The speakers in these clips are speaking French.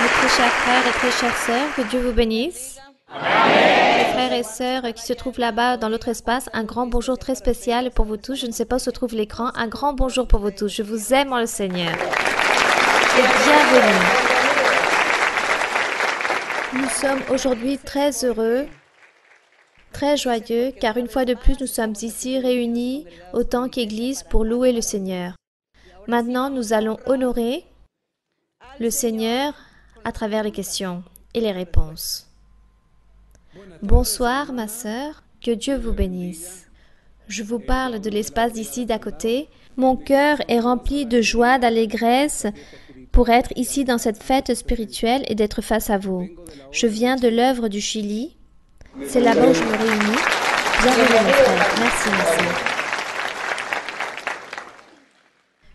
Mes très chers frères et très chères sœurs, que Dieu vous bénisse. Les frères et sœurs qui se trouvent là-bas dans l'autre espace, un grand bonjour très spécial pour vous tous. Je ne sais pas où se trouve l'écran. Un grand bonjour pour vous tous. Je vous aime en le Seigneur. Et bienvenue. Nous sommes aujourd'hui très heureux, très joyeux, car une fois de plus, nous sommes ici réunis autant qu'Église pour louer le Seigneur. Maintenant, nous allons honorer le Seigneur à travers les questions et les réponses. Bonsoir, ma sœur, que Dieu vous bénisse. Je vous parle de l'espace d'ici d'à côté. Mon cœur est rempli de joie, d'allégresse pour être ici dans cette fête spirituelle et d'être face à vous. Je viens de l'œuvre du Chili. C'est là-bas où je me réunis. Bienvenue, mes frères. Merci, ma sœur.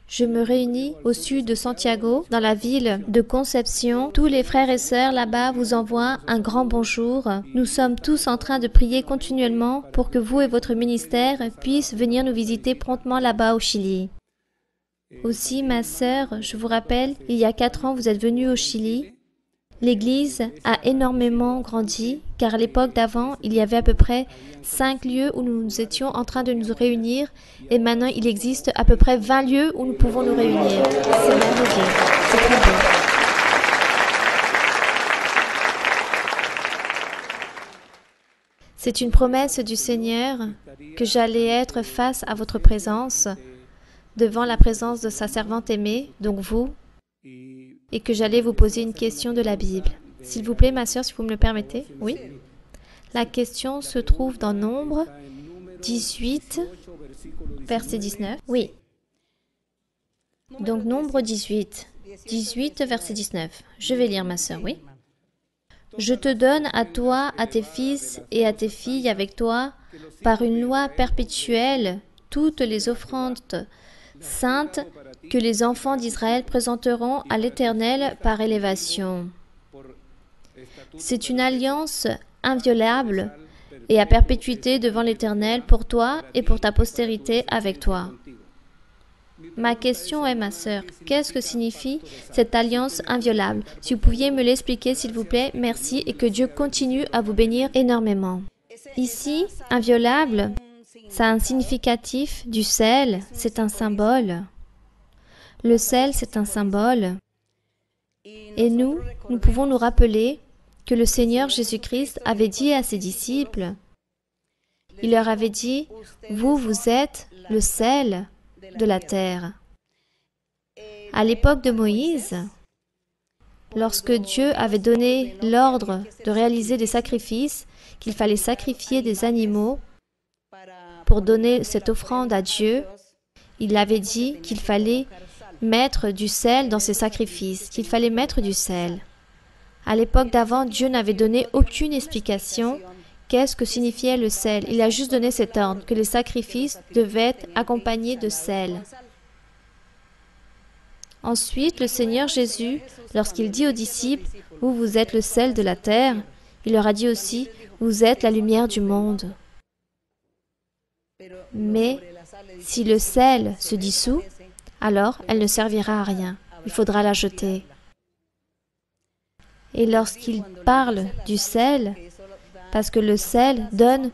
Je me réunis au sud de Santiago, dans la ville de Concepción. Tous les frères et sœurs là-bas vous envoient un grand bonjour. Nous sommes tous en train de prier continuellement pour que vous et votre ministère puissent venir nous visiter promptement là-bas au Chili. Aussi, ma sœur, je vous rappelle, il y a 4 ans, vous êtes venue au Chili. L'Église a énormément grandi, car à l'époque d'avant, il y avait à peu près 5 lieux où nous étions en train de nous réunir, et maintenant il existe à peu près 20 lieux où nous pouvons nous réunir. C'est merveilleux, c'est très beau. C'est une promesse du Seigneur que j'allais être face à votre présence, devant la présence de sa servante aimée, donc vous, et que j'allais vous poser une question de la Bible. S'il vous plaît, ma sœur, si vous me le permettez. Oui. La question se trouve dans Nombre 18, verset 19. Oui. Donc, Nombre 18, verset 19. Je vais lire, ma sœur, oui. Je te donne à toi, à tes fils et à tes filles avec toi, par une loi perpétuelle, toutes les offrandes saintes que les enfants d'Israël présenteront à l'Éternel par élévation. C'est une alliance inviolable et à perpétuité devant l'Éternel pour toi et pour ta postérité avec toi. Ma question est, ma sœur, qu'est-ce que signifie cette alliance inviolable? Si vous pouviez me l'expliquer, s'il vous plaît, merci, et que Dieu continue à vous bénir énormément. Ici, inviolable, ça a un significatif du sel, c'est un symbole. Le sel, c'est un symbole. Et nous pouvons nous rappeler que le Seigneur Jésus-Christ avait dit à ses disciples, il leur avait dit, vous êtes le sel de la terre. À l'époque de Moïse, lorsque Dieu avait donné l'ordre de réaliser des sacrifices, qu'il fallait sacrifier des animaux pour donner cette offrande à Dieu, il avait dit qu'il fallait mettre du sel dans ses sacrifices, qu'il fallait mettre du sel. À l'époque d'avant, Dieu n'avait donné aucune explication qu'est-ce que signifiait le sel. Il a juste donné cet ordre, que les sacrifices devaient être accompagnés de sel. Ensuite, le Seigneur Jésus, lorsqu'il dit aux disciples, « Vous êtes le sel de la terre », il leur a dit aussi, « Vous êtes la lumière du monde ». Mais si le sel se dissout, alors elle ne servira à rien. Il faudra la jeter. Et lorsqu'il parle du sel, parce que le sel donne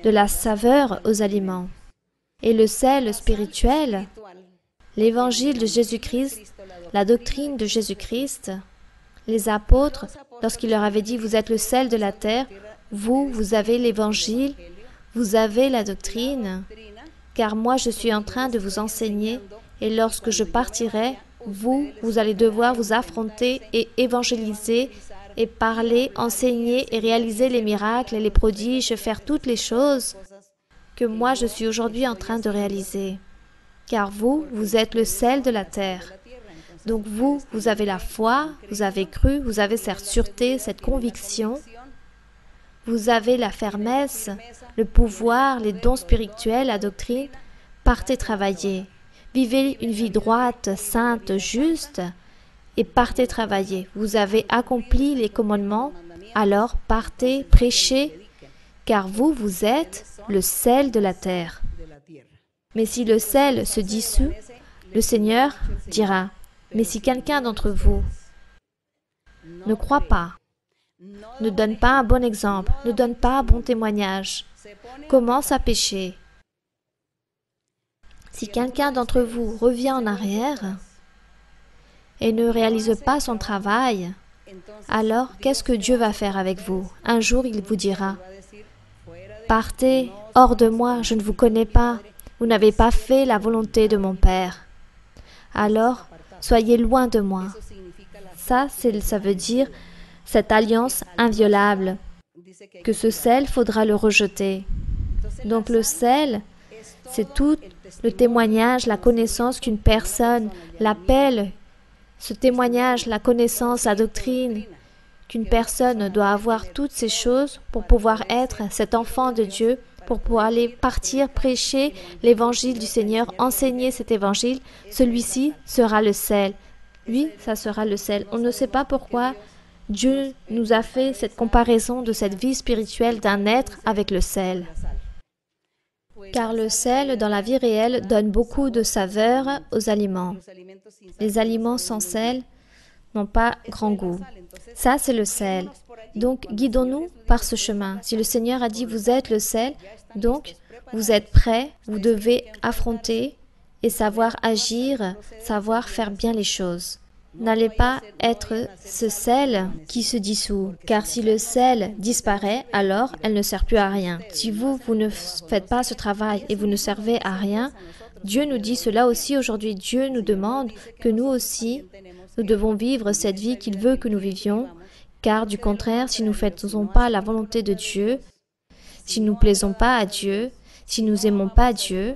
de la saveur aux aliments, et le sel spirituel, l'évangile de Jésus-Christ, la doctrine de Jésus-Christ, les apôtres, lorsqu'il leur avait dit « Vous êtes le sel de la terre », vous avez l'évangile, vous avez la doctrine, car moi je suis en train de vous enseigner, et lorsque je partirai, vous allez devoir vous affronter et évangéliser et parler, enseigner et réaliser les miracles et les prodiges, faire toutes les choses que moi je suis aujourd'hui en train de réaliser. Car vous êtes le sel de la terre. Donc vous avez la foi, vous avez cru, vous avez cette sûreté, cette conviction, vous avez la fermesse, le pouvoir, les dons spirituels, la doctrine. Partez travailler. Vivez une vie droite, sainte, juste, et partez travailler. Vous avez accompli les commandements, alors partez, prêchez, car vous êtes le sel de la terre. Mais si le sel se dissout, le Seigneur dira, « Mais si quelqu'un d'entre vous ne croit pas, ne donne pas un bon exemple, ne donne pas un bon témoignage, commence à pécher. Si quelqu'un d'entre vous revient en arrière et ne réalise pas son travail, alors qu'est-ce que Dieu va faire avec vous? Un jour, il vous dira, « Partez hors de moi, je ne vous connais pas, vous n'avez pas fait la volonté de mon Père. Alors, soyez loin de moi. » Ça veut dire cette alliance inviolable, que ce sel, faudra le rejeter. Donc le sel, c'est tout le témoignage, la connaissance qu'une personne, l'appel, ce témoignage, la connaissance, la doctrine, qu'une personne doit avoir toutes ces choses pour pouvoir être cet enfant de Dieu, pour pouvoir aller partir prêcher l'évangile du Seigneur, enseigner cet évangile, celui-ci sera le sel. Lui, ça sera le sel. On ne sait pas pourquoi Dieu nous a fait cette comparaison de cette vie spirituelle d'un être avec le sel. Car le sel, dans la vie réelle, donne beaucoup de saveur aux aliments. Les aliments sans sel n'ont pas grand goût. Ça, c'est le sel. Donc, guidons-nous par ce chemin. Si le Seigneur a dit, vous êtes le sel, donc vous êtes prêts, vous devez affronter et savoir agir, savoir faire bien les choses. N'allez pas être ce sel qui se dissout, car si le sel disparaît, alors elle ne sert plus à rien. Si vous ne faites pas ce travail et vous ne servez à rien, Dieu nous dit cela aussi aujourd'hui. Dieu nous demande que nous aussi, nous devons vivre cette vie qu'il veut que nous vivions, car du contraire, si nous ne faisons pas la volonté de Dieu, si nous ne plaisons pas à Dieu, si nous n'aimons pas Dieu,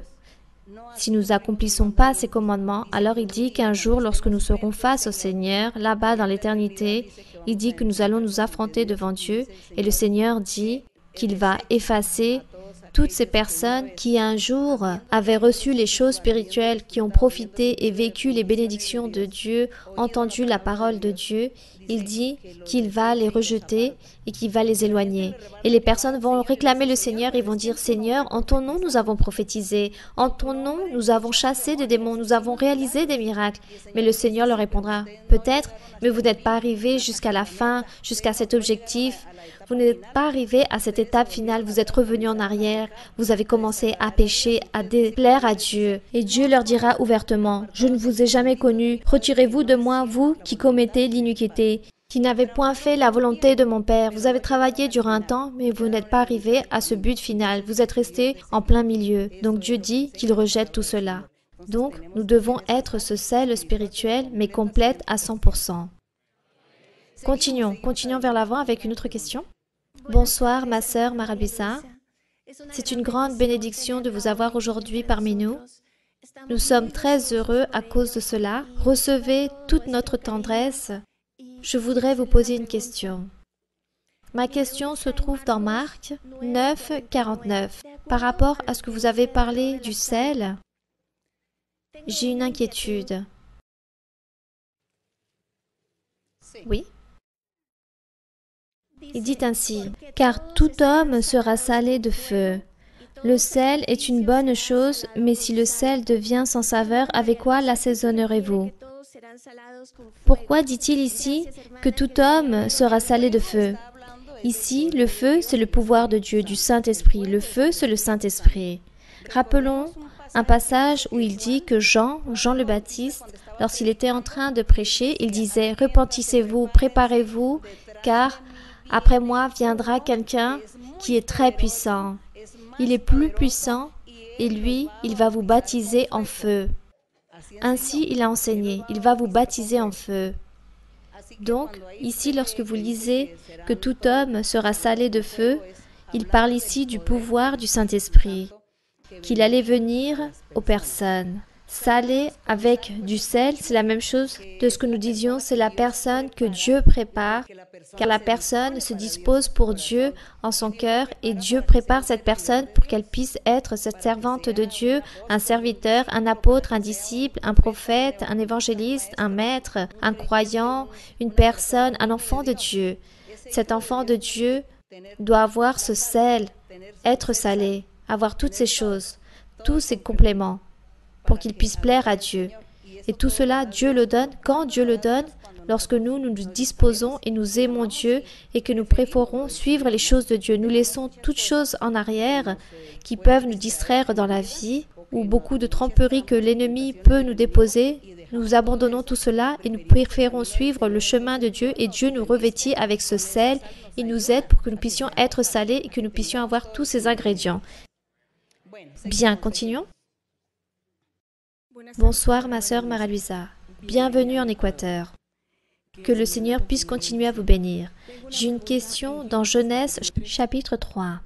si nous n'accomplissons pas ses commandements, alors il dit qu'un jour, lorsque nous serons face au Seigneur, là-bas dans l'éternité, il dit que nous allons nous affronter devant Dieu, et le Seigneur dit qu'il va effacer toutes ces personnes qui un jour avaient reçu les choses spirituelles, qui ont profité et vécu les bénédictions de Dieu, entendu la parole de Dieu. Il dit qu'il va les rejeter et qu'il va les éloigner. Et les personnes vont réclamer le Seigneur et vont dire, « Seigneur, en ton nom nous avons prophétisé, en ton nom nous avons chassé des démons, nous avons réalisé des miracles. » Mais le Seigneur leur répondra, « Peut-être, mais vous n'êtes pas arrivé jusqu'à la fin, jusqu'à cet objectif. Vous n'êtes pas arrivé à cette étape finale, vous êtes revenu en arrière, vous avez commencé à pécher, à déplaire à Dieu. » Et Dieu leur dira ouvertement, « Je ne vous ai jamais connu, retirez-vous de moi, vous qui commettez l'iniquité, qui n'avez point fait la volonté de mon Père. Vous avez travaillé durant un temps, mais vous n'êtes pas arrivé à ce but final, vous êtes resté en plein milieu. » Donc Dieu dit qu'il rejette tout cela. Donc nous devons être ce sel spirituel, mais complète à 100%. Continuons vers l'avant avec une autre question. Bonsoir, ma sœur Marabissa. C'est une grande bénédiction de vous avoir aujourd'hui parmi nous. Nous sommes très heureux à cause de cela. Recevez toute notre tendresse. Je voudrais vous poser une question. Ma question se trouve dans Marc 9, 49. Par rapport à ce que vous avez parlé du sel, j'ai une inquiétude. Oui? Il dit ainsi, « Car tout homme sera salé de feu. Le sel est une bonne chose, mais si le sel devient sans saveur, avec quoi l'assaisonnerez-vous » Pourquoi dit-il ici que tout homme sera salé de feu? Ici, le feu, c'est le pouvoir de Dieu, du Saint-Esprit. Le feu, c'est le Saint-Esprit. Rappelons un passage où il dit que Jean le Baptiste, lorsqu'il était en train de prêcher, il disait « Repentissez-vous, préparez-vous, car après moi viendra quelqu'un qui est très puissant. Il est plus puissant et lui, il va vous baptiser en feu. » Ainsi, il a enseigné, il va vous baptiser en feu. Donc, ici, lorsque vous lisez que tout homme sera salé de feu, il parle ici du pouvoir du Saint-Esprit, qu'il allait venir aux personnes. Salé avec du sel, c'est la même chose de ce que nous disions, c'est la personne que Dieu prépare, car la personne se dispose pour Dieu en son cœur et Dieu prépare cette personne pour qu'elle puisse être cette servante de Dieu, un serviteur, un apôtre, un disciple, un prophète, un évangéliste, un maître, un croyant, une personne, un enfant de Dieu. Cet enfant de Dieu doit avoir ce sel, être salé, avoir toutes ces choses, tous ces compléments, pour qu'il puisse plaire à Dieu. Et tout cela, Dieu le donne. Quand Dieu le donne, lorsque nous nous disposons et nous aimons Dieu et que nous préférons suivre les choses de Dieu. Nous laissons toutes choses en arrière qui peuvent nous distraire dans la vie ou beaucoup de tromperies que l'ennemi peut nous déposer. Nous abandonnons tout cela et nous préférons suivre le chemin de Dieu et Dieu nous revêtit avec ce sel. Il nous aide pour que nous puissions être salés et que nous puissions avoir tous ces ingrédients. Bien, continuons. Bonsoir ma sœur Mara-Luisa. Bienvenue en Équateur. Que le Seigneur puisse continuer à vous bénir. J'ai une question dans Genèse chapitre 3.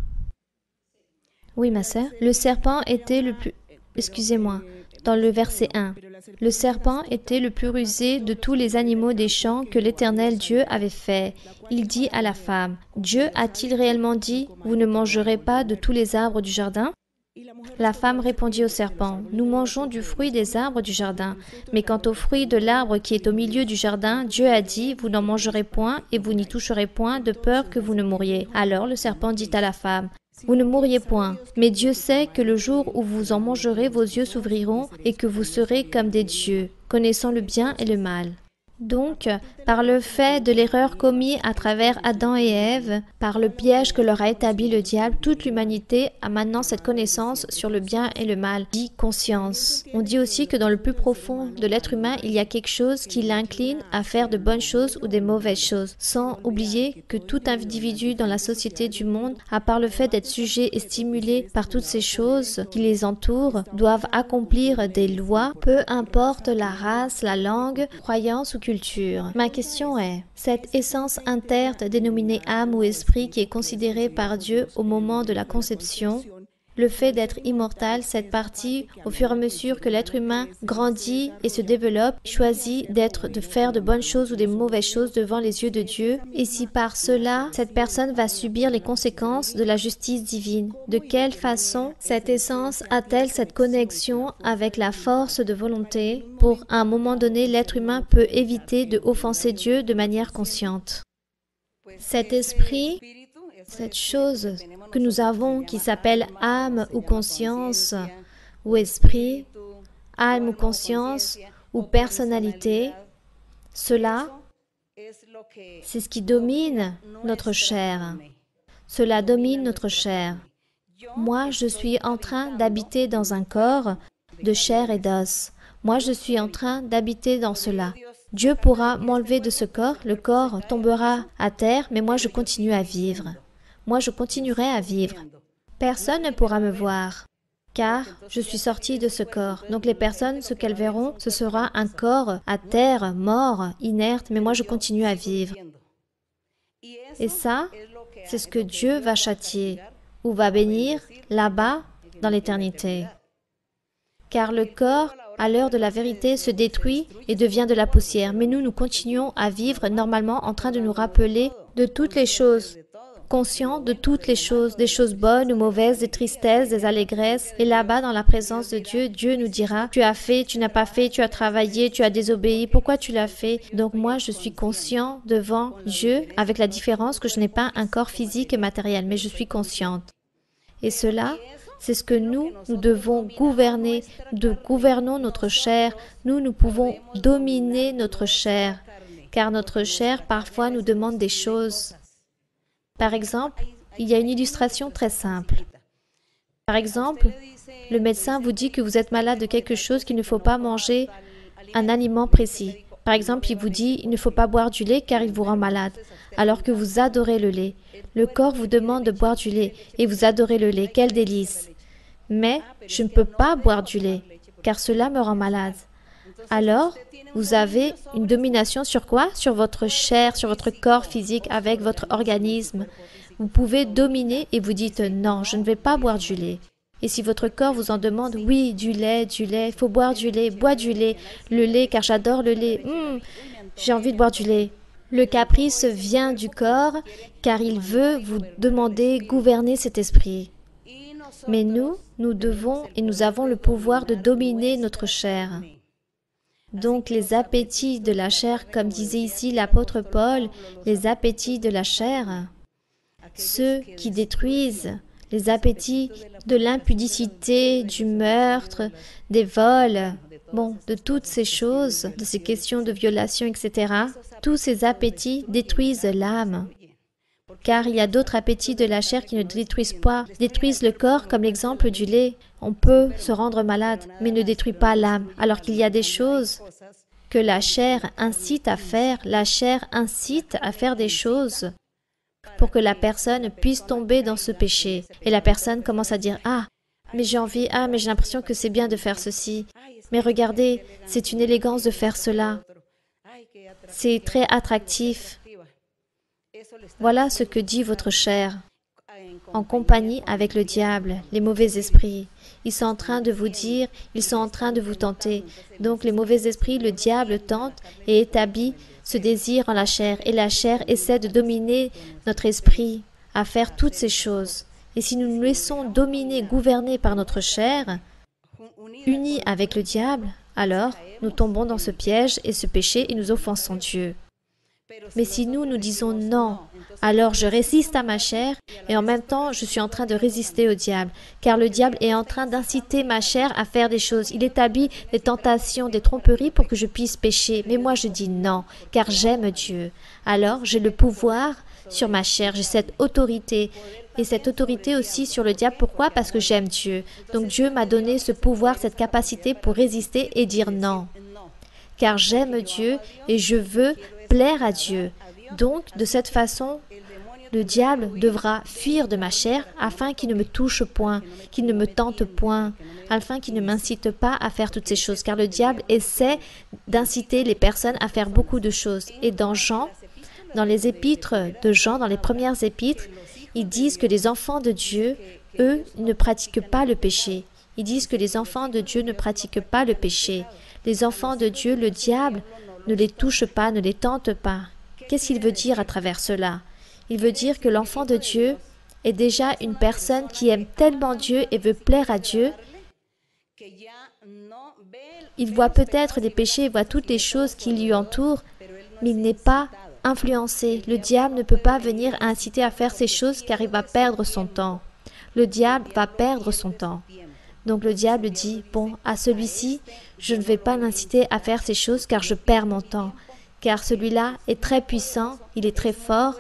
Oui ma sœur. Le serpent était le plus... Excusez-moi. Dans le verset 1. Le serpent était le plus rusé de tous les animaux des champs que l'Éternel Dieu avait fait. Il dit à la femme, « Dieu a-t-il réellement dit, vous ne mangerez pas de tous les arbres du jardin ?» La femme répondit au serpent, « Nous mangeons du fruit des arbres du jardin. Mais quant au fruit de l'arbre qui est au milieu du jardin, Dieu a dit, vous n'en mangerez point et vous n'y toucherez point de peur que vous ne mouriez. » Alors le serpent dit à la femme, « Vous ne mourriez point, mais Dieu sait que le jour où vous en mangerez, vos yeux s'ouvriront et que vous serez comme des dieux, connaissant le bien et le mal. » Donc, par le fait de l'erreur commise à travers Adam et Ève, par le piège que leur a établi le diable, toute l'humanité a maintenant cette connaissance sur le bien et le mal, dit conscience. On dit aussi que dans le plus profond de l'être humain, il y a quelque chose qui l'incline à faire de bonnes choses ou des mauvaises choses, sans oublier que tout individu dans la société du monde, à part le fait d'être sujet et stimulé par toutes ces choses qui les entourent, doivent accomplir des lois, peu importe la race, la langue, croyance ou culture. Ma question est, cette essence interne dénominée âme ou esprit qui est considérée par Dieu au moment de la conception, le fait d'être immortal, cette partie, au fur et à mesure que l'être humain grandit et se développe, choisit de faire de bonnes choses ou des mauvaises choses devant les yeux de Dieu. Et si par cela, cette personne va subir les conséquences de la justice divine, de quelle façon cette essence a-t-elle cette connexion avec la force de volonté pour, à un moment donné, l'être humain peut éviter de offenser Dieu de manière consciente? Cet esprit, cette chose que nous avons qui s'appelle âme ou conscience ou esprit, âme ou conscience ou personnalité, cela, c'est ce qui domine notre chair. Cela domine notre chair. Moi, je suis en train d'habiter dans un corps de chair et d'os. Moi, je suis en train d'habiter dans cela. Dieu pourra m'enlever de ce corps, le corps tombera à terre, mais moi, je continue à vivre. Moi, je continuerai à vivre. Personne ne pourra me voir, car je suis sorti de ce corps. Donc les personnes, ce qu'elles verront, ce sera un corps à terre, mort, inerte, mais moi, je continue à vivre. Et ça, c'est ce que Dieu va châtier, ou va bénir, là-bas, dans l'éternité. Car le corps, à l'heure de la vérité, se détruit et devient de la poussière. Mais nous continuons à vivre normalement en train de nous rappeler de toutes les choses, conscient de toutes les choses, des choses bonnes ou mauvaises, des tristesses, des allégresses. Et là-bas, dans la présence de Dieu, Dieu nous dira, tu as fait, tu n'as pas fait, tu as travaillé, tu as désobéi, pourquoi tu l'as fait? Donc moi, je suis conscient devant Dieu, avec la différence que je n'ai pas un corps physique et matériel, mais je suis consciente. Et cela, c'est ce que nous devons gouverner. Nous gouvernons notre chair. Nous pouvons dominer notre chair, car notre chair, parfois, nous demande des choses. Par exemple, il y a une illustration très simple. Par exemple, le médecin vous dit que vous êtes malade de quelque chose, qu'il ne faut pas manger un aliment précis. Par exemple, il vous dit il ne faut pas boire du lait car il vous rend malade, alors que vous adorez le lait. Le corps vous demande de boire du lait et vous adorez le lait. Quel délice! Mais je ne peux pas boire du lait car cela me rend malade. Alors, vous avez une domination sur quoi? Sur votre chair, sur votre corps physique, avec votre organisme. Vous pouvez dominer et vous dites « Non, je ne vais pas boire du lait ». Et si votre corps vous en demande « Oui, du lait, il faut boire du lait, bois du lait, le lait car j'adore le lait, j'ai envie de boire du lait ». Le caprice vient du corps car il veut vous demander gouverner cet esprit. Mais nous devons et nous avons le pouvoir de dominer notre chair. Donc les appétits de la chair, comme disait ici l'apôtre Paul, les appétits de la chair, ceux qui détruisent, les appétits de l'impudicité, du meurtre, des vols, bon, de toutes ces choses, de ces questions de violation, etc. Tous ces appétits détruisent l'âme. Car il y a d'autres appétits de la chair qui ne détruisent pas, détruisent le corps comme l'exemple du lait. On peut se rendre malade, mais ne détruit pas l'âme, alors qu'il y a des choses que la chair incite à faire. La chair incite à faire des choses pour que la personne puisse tomber dans ce péché. Et la personne commence à dire « Ah, mais j'ai envie, ah, mais j'ai l'impression que c'est bien de faire ceci. Mais regardez, c'est une élégance de faire cela. C'est très attractif. » Voilà ce que dit votre chair, en compagnie avec le diable, les mauvais esprits. Ils sont en train de vous dire, ils sont en train de vous tenter. Donc les mauvais esprits, le diable tente et établit ce désir en la chair. Et la chair essaie de dominer notre esprit à faire toutes ces choses. Et si nous nous laissons dominer, gouverner par notre chair, unis avec le diable, alors nous tombons dans ce piège et ce péché et nous offensons Dieu. Mais si nous, nous disons non, alors je résiste à ma chair et en même temps, je suis en train de résister au diable. Car le diable est en train d'inciter ma chair à faire des choses. Il établit des tentations, des tromperies pour que je puisse pécher. Mais moi, je dis non, car j'aime Dieu. Alors, j'ai le pouvoir sur ma chair, j'ai cette autorité. Et cette autorité aussi sur le diable. Pourquoi? Parce que j'aime Dieu. Donc Dieu m'a donné ce pouvoir, cette capacité pour résister et dire non. Car j'aime Dieu et je veux plaire à Dieu. Donc, de cette façon, le diable devra fuir de ma chair afin qu'il ne me touche point, qu'il ne me tente point, afin qu'il ne m'incite pas à faire toutes ces choses. Car le diable essaie d'inciter les personnes à faire beaucoup de choses. Et dans Jean, dans les épîtres de Jean, dans les premières épîtres, ils disent que les enfants de Dieu, eux, ne pratiquent pas le péché. Ils disent que les enfants de Dieu ne pratiquent pas le péché. Les enfants de Dieu, le diable, ne les touche pas, ne les tente pas. Qu'est-ce qu'il veut dire à travers cela? Il veut dire que l'enfant de Dieu est déjà une personne qui aime tellement Dieu et veut plaire à Dieu. Il voit peut-être des péchés, il voit toutes les choses qui lui entourent, mais il n'est pas influencé. Le diable ne peut pas venir inciter à faire ces choses car il va perdre son temps. Le diable va perdre son temps. Donc le diable dit, bon, à celui-ci, je ne vais pas l'inciter à faire ces choses car je perds mon temps. Car celui-là est très puissant, il est très fort,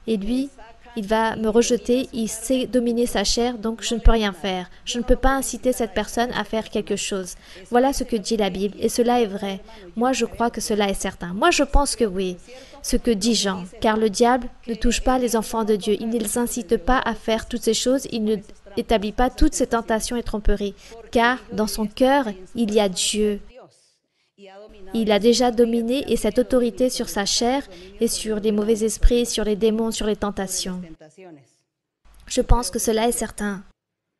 et lui, il va me rejeter, il sait dominer sa chair, donc je ne peux rien faire. Je ne peux pas inciter cette personne à faire quelque chose. Voilà ce que dit la Bible, et cela est vrai. Moi, je crois que cela est certain. Moi, je pense que oui, ce que dit Jean, car le diable ne touche pas les enfants de Dieu. Il ne les incite pas à faire toutes ces choses, il ne établit pas toutes ces tentations et tromperies, car dans son cœur, il y a Dieu. Il a déjà dominé et cette autorité sur sa chair et sur les mauvais esprits, sur les démons, sur les tentations. Je pense que cela est certain.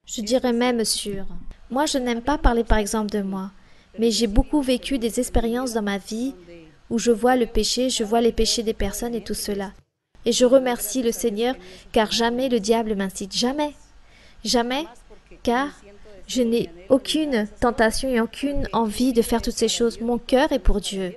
Je dirais même sûr. Moi, je n'aime pas parler par exemple de moi, mais j'ai beaucoup vécu des expériences dans ma vie où je vois le péché, je vois les péchés des personnes et tout cela. Et je remercie le Seigneur car jamais le diable m'incite. Jamais. Jamais, car je n'ai aucune tentation et aucune envie de faire toutes ces choses. Mon cœur est pour Dieu.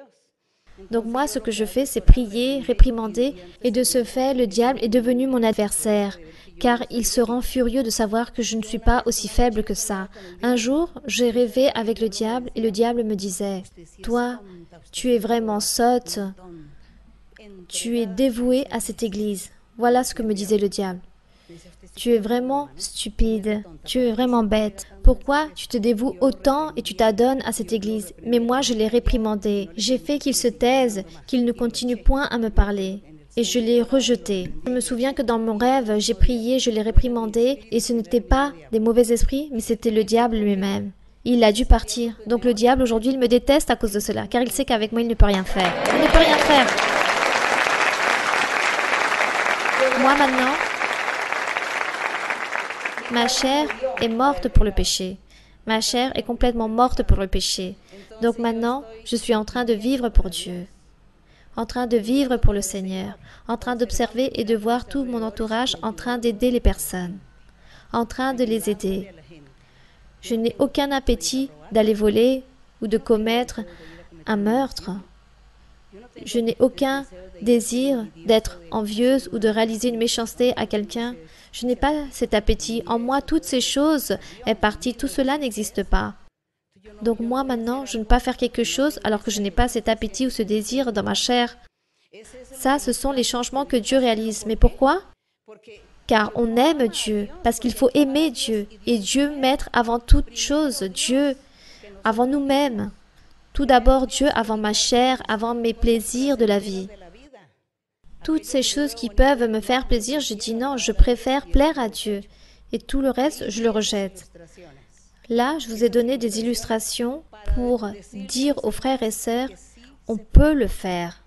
Donc moi, ce que je fais, c'est prier, réprimander, et de ce fait, le diable est devenu mon adversaire, car il se rend furieux de savoir que je ne suis pas aussi faible que ça. Un jour, j'ai rêvé avec le diable, et le diable me disait, « Toi, tu es vraiment sotte, tu es dévoué à cette église. » Voilà ce que me disait le diable. Tu es vraiment stupide, tu es vraiment bête. Pourquoi tu te dévoues autant et tu t'adonnes à cette église? Mais moi, je l'ai réprimandé. J'ai fait qu'il se taise, qu'il ne continue point à me parler. Et je l'ai rejeté. Je me souviens que dans mon rêve, j'ai prié, je l'ai réprimandé, et ce n'était pas des mauvais esprits, mais c'était le diable lui-même. Il a dû partir. Donc le diable, aujourd'hui, il me déteste à cause de cela, car il sait qu'avec moi, il ne peut rien faire. Il ne peut rien faire. Moi, maintenant, ma chair est morte pour le péché. Ma chair est complètement morte pour le péché. Donc maintenant, je suis en train de vivre pour Dieu, en train de vivre pour le Seigneur, en train d'observer et de voir tout mon entourage en train d'aider les personnes, en train de les aider. Je n'ai aucun appétit d'aller voler ou de commettre un meurtre. Je n'ai aucun désir d'être envieuse ou de réaliser une méchanceté à quelqu'un. Je n'ai pas cet appétit. En moi, toutes ces choses est partie. Tout cela n'existe pas. Donc moi, maintenant, je ne peux pas faire quelque chose alors que je n'ai pas cet appétit ou ce désir dans ma chair. Ça, ce sont les changements que Dieu réalise. Mais pourquoi? Car on aime Dieu, parce qu'il faut aimer Dieu. Et Dieu mettre avant toute chose, Dieu avant nous-mêmes. Tout d'abord Dieu avant ma chair, avant mes plaisirs de la vie. Toutes ces choses qui peuvent me faire plaisir, je dis non, je préfère plaire à Dieu. Et tout le reste, je le rejette. Là, je vous ai donné des illustrations pour dire aux frères et sœurs, on peut le faire.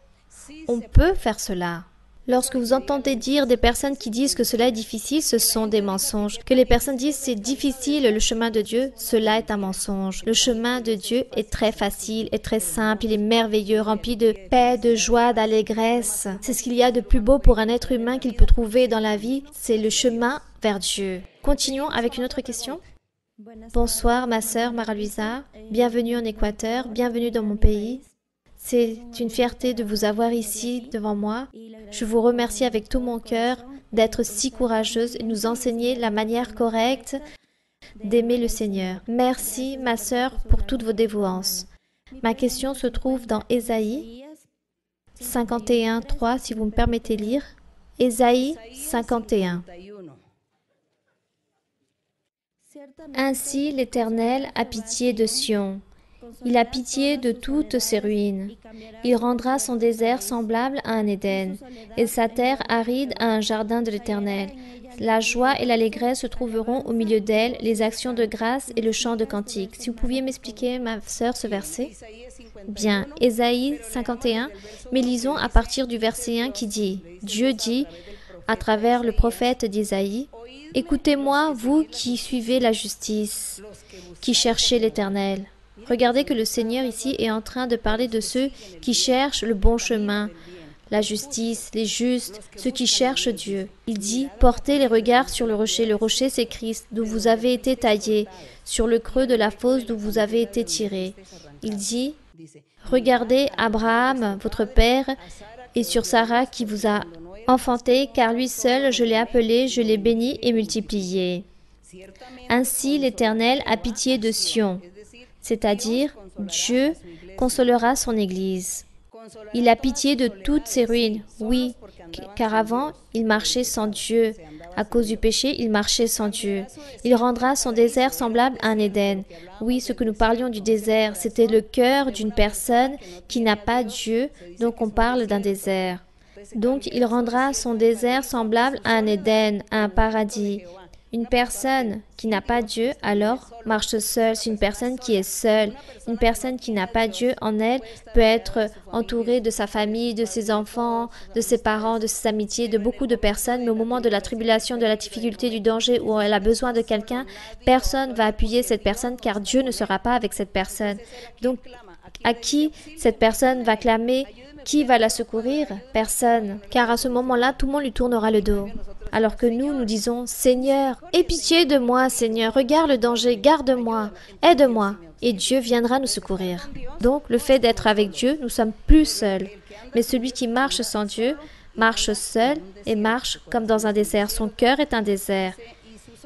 On peut faire cela. Lorsque vous entendez dire des personnes qui disent que cela est difficile, ce sont des mensonges. Que les personnes disent c'est difficile le chemin de Dieu, cela est un mensonge. Le chemin de Dieu est très facile, est très simple, il est merveilleux, rempli de paix, de joie, d'allégresse. C'est ce qu'il y a de plus beau pour un être humain qu'il peut trouver dans la vie, c'est le chemin vers Dieu. Continuons avec une autre question. Bonsoir ma sœur Mara-Luisa, bienvenue en Équateur, bienvenue dans mon pays. C'est une fierté de vous avoir ici devant moi. Je vous remercie avec tout mon cœur d'être si courageuse et nous enseigner la manière correcte d'aimer le Seigneur. Merci, ma sœur, pour toutes vos dévouances. Ma question se trouve dans Ésaïe 51:3, si vous me permettez lire. Ésaïe 51. Ainsi l'Éternel a pitié de Sion. Il a pitié de toutes ses ruines. Il rendra son désert semblable à un Éden, et sa terre aride à un jardin de l'Éternel. La joie et l'allégresse se trouveront au milieu d'elle, les actions de grâce et le chant de cantique. Si vous pouviez m'expliquer, ma sœur, ce verset? Bien, Ésaïe 51, mais lisons à partir du verset 1 qui dit, Dieu dit, à travers le prophète d'Ésaïe, « Écoutez-moi, vous qui suivez la justice, qui cherchez l'Éternel. » Regardez que le Seigneur ici est en train de parler de ceux qui cherchent le bon chemin, la justice, les justes, ceux qui cherchent Dieu. Il dit, portez les regards sur le rocher c'est Christ, d'où vous avez été taillé, sur le creux de la fosse d'où vous avez été tiré. Il dit, regardez Abraham, votre père, et sur Sarah qui vous a enfanté, car lui seul je l'ai appelé, je l'ai béni et multiplié. Ainsi l'Éternel a pitié de Sion. C'est-à-dire, Dieu consolera son Église. Il a pitié de toutes ses ruines, oui, car avant, il marchait sans Dieu. À cause du péché, il marchait sans Dieu. Il rendra son désert semblable à un Éden. Oui, ce que nous parlions du désert, c'était le cœur d'une personne qui n'a pas Dieu, donc on parle d'un désert. Donc, il rendra son désert semblable à un Éden, à un paradis. Une personne qui n'a pas Dieu, alors, marche seule. C'est une personne qui est seule. Une personne qui n'a pas Dieu en elle peut être entourée de sa famille, de ses enfants, de ses parents, de ses amitiés, de beaucoup de personnes. Mais au moment de la tribulation, de la difficulté, du danger, où elle a besoin de quelqu'un, personne ne va appuyer cette personne car Dieu ne sera pas avec cette personne. Donc, à qui cette personne va clamer? Qui va la secourir? Personne. Car à ce moment-là, tout le monde lui tournera le dos. Alors que nous disons, Seigneur, aie pitié de moi, Seigneur, regarde le danger, garde-moi, aide-moi. Et Dieu viendra nous secourir. Donc, le fait d'être avec Dieu, nous sommes plus seuls. Mais celui qui marche sans Dieu, marche seul et marche comme dans un désert. Son cœur est un désert.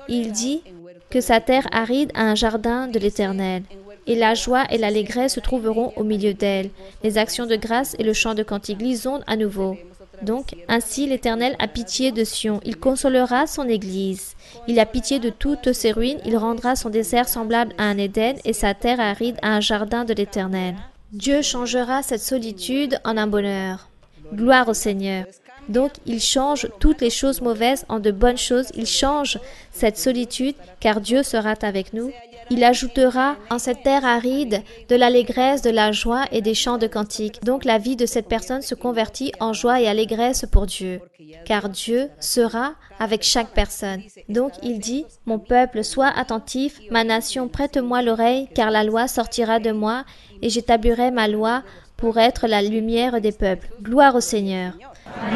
Il dit que sa terre aride a un jardin de l'Éternel. Et la joie et l'allégresse se trouveront au milieu d'elle, les actions de grâce et le chant de cantique. Lisons à nouveau. Donc, ainsi l'Éternel a pitié de Sion, il consolera son Église. Il a pitié de toutes ses ruines, il rendra son désert semblable à un Éden et sa terre aride à un jardin de l'Éternel. Dieu changera cette solitude en un bonheur. Gloire au Seigneur. Donc, il change toutes les choses mauvaises en de bonnes choses. Il change cette solitude, car Dieu sera avec nous. Il ajoutera en cette terre aride de l'allégresse, de la joie et des chants de cantique. Donc, la vie de cette personne se convertit en joie et allégresse pour Dieu, car Dieu sera avec chaque personne. Donc, il dit, « Mon peuple, sois attentif, ma nation, prête-moi l'oreille, car la loi sortira de moi, et j'établirai ma loi pour être la lumière des peuples. » Gloire au Seigneur.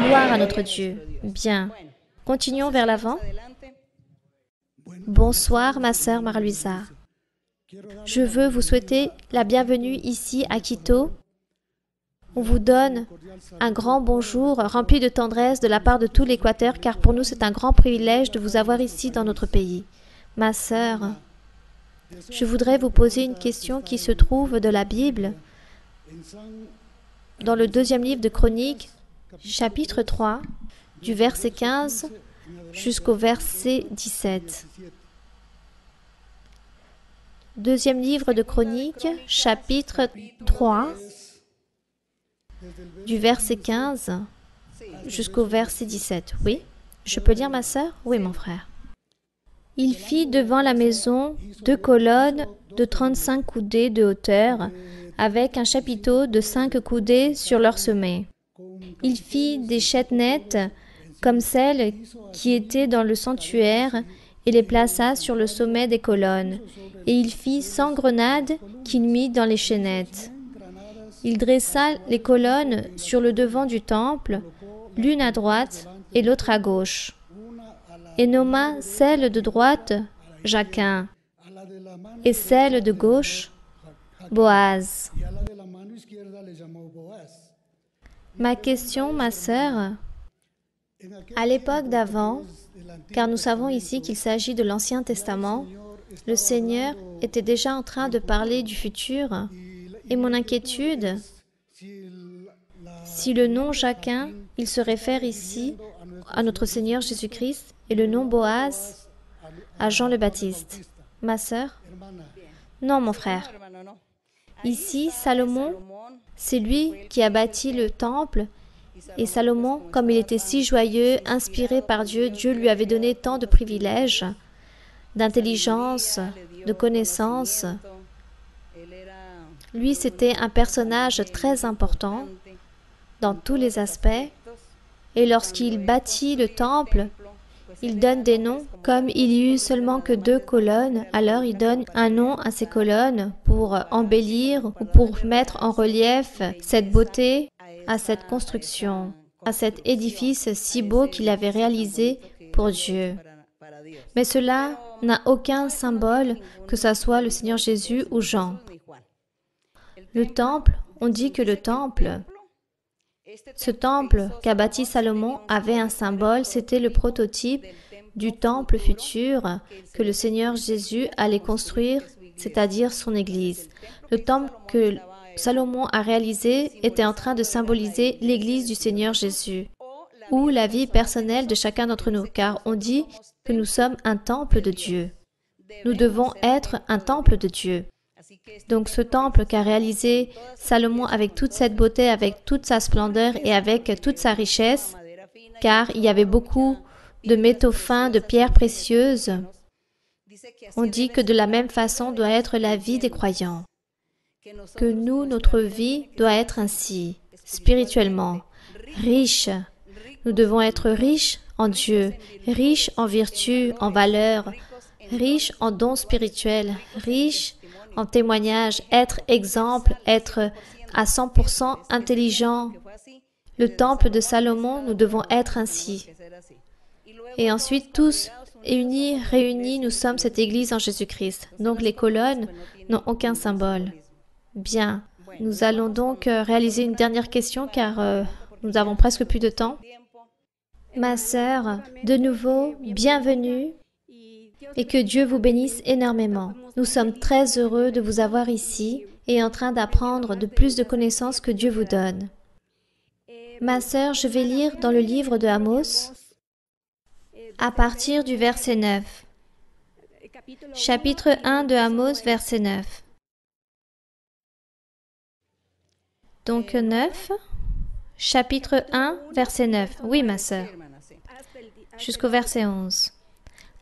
Gloire à notre Dieu. Bien. Continuons vers l'avant. Bonsoir, ma sœur On vous donne un grand bonjour rempli de tendresse de la part de tout l'Équateur, car pour nous c'est un grand privilège de vous avoir ici dans notre pays. Ma sœur, je voudrais vous poser une question qui se trouve de la Bible, dans le deuxième livre de Chroniques, chapitre 3, du verset 15 jusqu'au verset 17. Deuxième livre de Chroniques, chapitre 3, du verset 15 jusqu'au verset 17. Oui? Je peux lire, ma sœur? Oui, mon frère. Il fit devant la maison 2 colonnes de 35 coudées de hauteur, avec un chapiteau de 5 coudées sur leur sommet. Il fit des chênettes comme celles qui étaient dans le sanctuaire et les plaça sur le sommet des colonnes. Et il fit 100 grenades qu'il mit dans les chaînettes. Il dressa les colonnes sur le devant du temple, l'une à droite et l'autre à gauche, et nomma celle de droite Jachin, et celle de gauche Boaz. Ma question, ma sœur, à l'époque d'avant, car nous savons ici qu'il s'agit de l'Ancien Testament, le Seigneur était déjà en train de parler du futur, et mon inquiétude, si le nom Jachin, il se réfère ici à notre Seigneur Jésus-Christ, et le nom Boaz à Jean le Baptiste. Ma sœur? Non, mon frère. Ici, Salomon, c'est lui qui a bâti le temple, et Salomon, comme il était si joyeux, inspiré par Dieu, Dieu lui avait donné tant de privilèges, d'intelligence, de connaissances. Lui, c'était un personnage très important dans tous les aspects, et lorsqu'il bâtit le temple, il donne des noms. Comme il y eut seulement que 2 colonnes, alors il donne un nom à ces colonnes pour embellir ou pour mettre en relief cette beauté à cette construction, à cet édifice si beau qu'il avait réalisé pour Dieu. Mais cela n'a aucun symbole, que ce soit le Seigneur Jésus ou Jean. Le temple, on dit que le temple, ce temple qu'a bâti Salomon avait un symbole, c'était le prototype du temple futur que le Seigneur Jésus allait construire, c'est-à-dire son Église. Le temple que Salomon a réalisé était en train de symboliser l'Église du Seigneur Jésus, ou la vie personnelle de chacun d'entre nous, car on dit que nous sommes un temple de Dieu. Nous devons être un temple de Dieu. Donc ce temple qu'a réalisé Salomon avec toute cette beauté, avec toute sa splendeur et avec toute sa richesse, car il y avait beaucoup de métaux fins, de pierres précieuses, on dit que de la même façon doit être la vie des croyants, que nous, notre vie doit être ainsi, spirituellement, riche. Nous devons être riches en Dieu, riches en vertu, en valeurs, riches en dons spirituels, riches en témoignages, être exemple, être à 100% intelligent. Le temple de Salomon, nous devons être ainsi. Et ensuite, tous réunis, nous sommes cette Église en Jésus-Christ. Donc les colonnes n'ont aucun symbole. Bien, nous allons donc réaliser une dernière question car nous avons presque plus de temps. Ma sœur, de nouveau, bienvenue et que Dieu vous bénisse énormément. Nous sommes très heureux de vous avoir ici et en train d'apprendre de plus de connaissances que Dieu vous donne. Ma sœur, je vais lire dans le livre de Amos à partir du verset 9. Chapitre 1 de Amos, verset 9. Donc 9, chapitre 1, verset 9. Oui, ma sœur. Jusqu'au verset 11.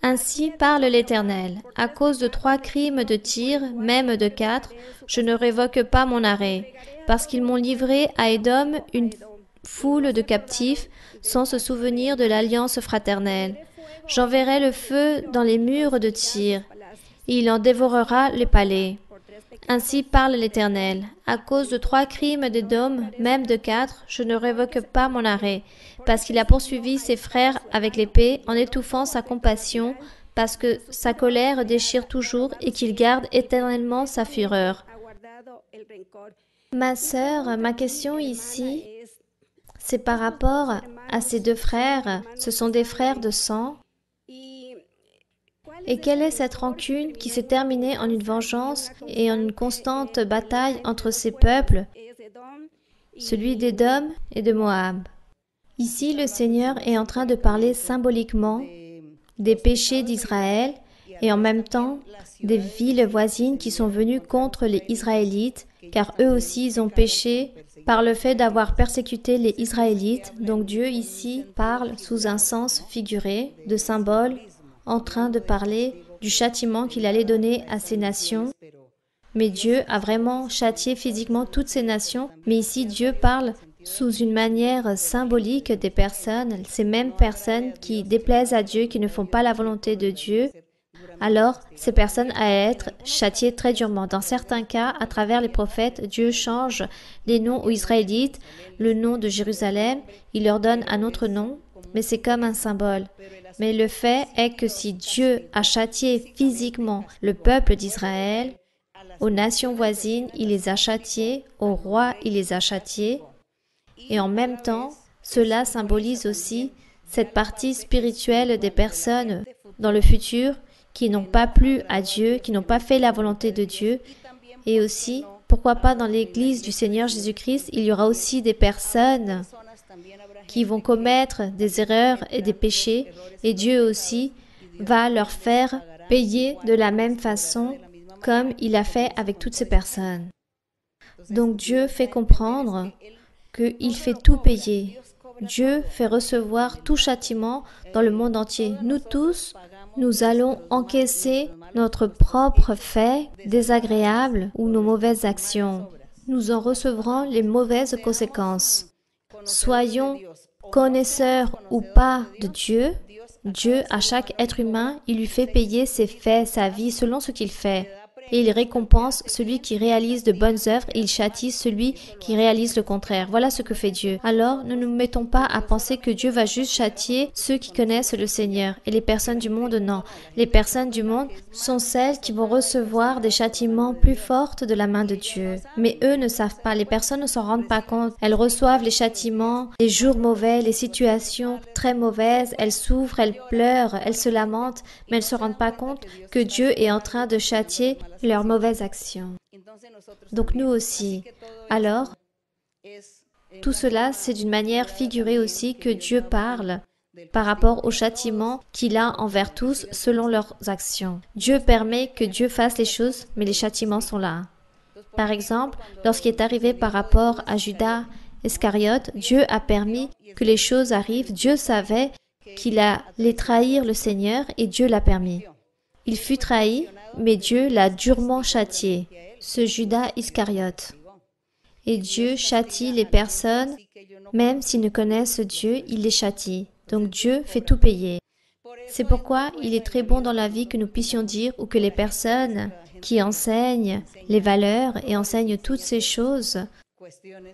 Ainsi parle l'Éternel. À cause de 3 crimes de tir, même de 4, je ne révoque pas mon arrêt, parce qu'ils m'ont livré à Édom une foule de captifs, sans se souvenir de l'alliance fraternelle. J'enverrai le feu dans les murs de Tyr, et il en dévorera les palais. Ainsi parle l'Éternel. À cause de 3 crimes d'Édom, même de 4, je ne révoque pas mon arrêt, parce qu'il a poursuivi ses frères avec l'épée, en étouffant sa compassion, parce que sa colère déchire toujours et qu'il garde éternellement sa fureur. Ma sœur, ma question ici, c'est par rapport à ces deux frères. Ce sont des frères de sang. Et quelle est cette rancune qui s'est terminée en une vengeance et en une constante bataille entre ces peuples, celui d'Édom et de Moab? Ici, le Seigneur est en train de parler symboliquement des péchés d'Israël et en même temps des villes voisines qui sont venues contre les Israélites, car eux aussi ils ont péché par le fait d'avoir persécuté les Israélites. Donc Dieu ici parle sous un sens figuré, de symbole, en train de parler du châtiment qu'il allait donner à ces nations. Mais Dieu a vraiment châtié physiquement toutes ces nations, mais ici Dieu parle sous une manière symbolique des personnes, ces mêmes personnes qui déplaisent à Dieu, qui ne font pas la volonté de Dieu. Alors, ces personnes à être châtiées très durement. Dans certains cas, à travers les prophètes, Dieu change les noms aux Israélites, le nom de Jérusalem, il leur donne un autre nom, mais c'est comme un symbole. Mais le fait est que si Dieu a châtié physiquement le peuple d'Israël, aux nations voisines, il les a châtiés, aux rois, il les a châtiés, et en même temps, cela symbolise aussi cette partie spirituelle des personnes dans le futur qui n'ont pas plu à Dieu, qui n'ont pas fait la volonté de Dieu. Et aussi, pourquoi pas dans l'Église du Seigneur Jésus-Christ, il y aura aussi des personnes qui vont commettre des erreurs et des péchés, et Dieu aussi va leur faire payer de la même façon comme il a fait avec toutes ces personnes. Donc Dieu fait comprendre qu'il fait tout payer. Dieu fait recevoir tout châtiment dans le monde entier. Nous tous, nous allons encaisser notre propre fait désagréable ou nos mauvaises actions. Nous en recevrons les mauvaises conséquences. Soyons connaisseurs ou pas de Dieu, Dieu, à chaque être humain, il lui fait payer ses faits, sa vie, selon ce qu'il fait. Et il récompense celui qui réalise de bonnes œuvres et il châtie celui qui réalise le contraire. Voilà ce que fait Dieu. Alors, ne nous mettons pas à penser que Dieu va juste châtier ceux qui connaissent le Seigneur. Et les personnes du monde, non. Les personnes du monde sont celles qui vont recevoir des châtiments plus forts de la main de Dieu. Mais eux ne savent pas, les personnes ne s'en rendent pas compte. Elles reçoivent les châtiments, les jours mauvais, les situations très mauvaises. Elles souffrent, elles pleurent, elles se lamentent, mais elles ne se rendent pas compte que Dieu est en train de châtier leurs mauvaises actions. Donc nous aussi. Alors, tout cela, c'est d'une manière figurée aussi que Dieu parle par rapport au châtiment qu'il a envers tous selon leurs actions. Dieu permet que Dieu fasse les choses, mais les châtiments sont là. Par exemple, lorsqu'il est arrivé par rapport à Judas Iscariote, Dieu a permis que les choses arrivent. Dieu savait qu'il allait trahir le Seigneur et Dieu l'a permis. Il fut trahi, mais Dieu l'a durement châtié, ce Judas Iscariote. Et Dieu châtie les personnes, même s'ils ne connaissent Dieu, il les châtie. Donc Dieu fait tout payer. C'est pourquoi il est très bon dans la vie que nous puissions dire ou que les personnes qui enseignent les valeurs et enseignent toutes ces choses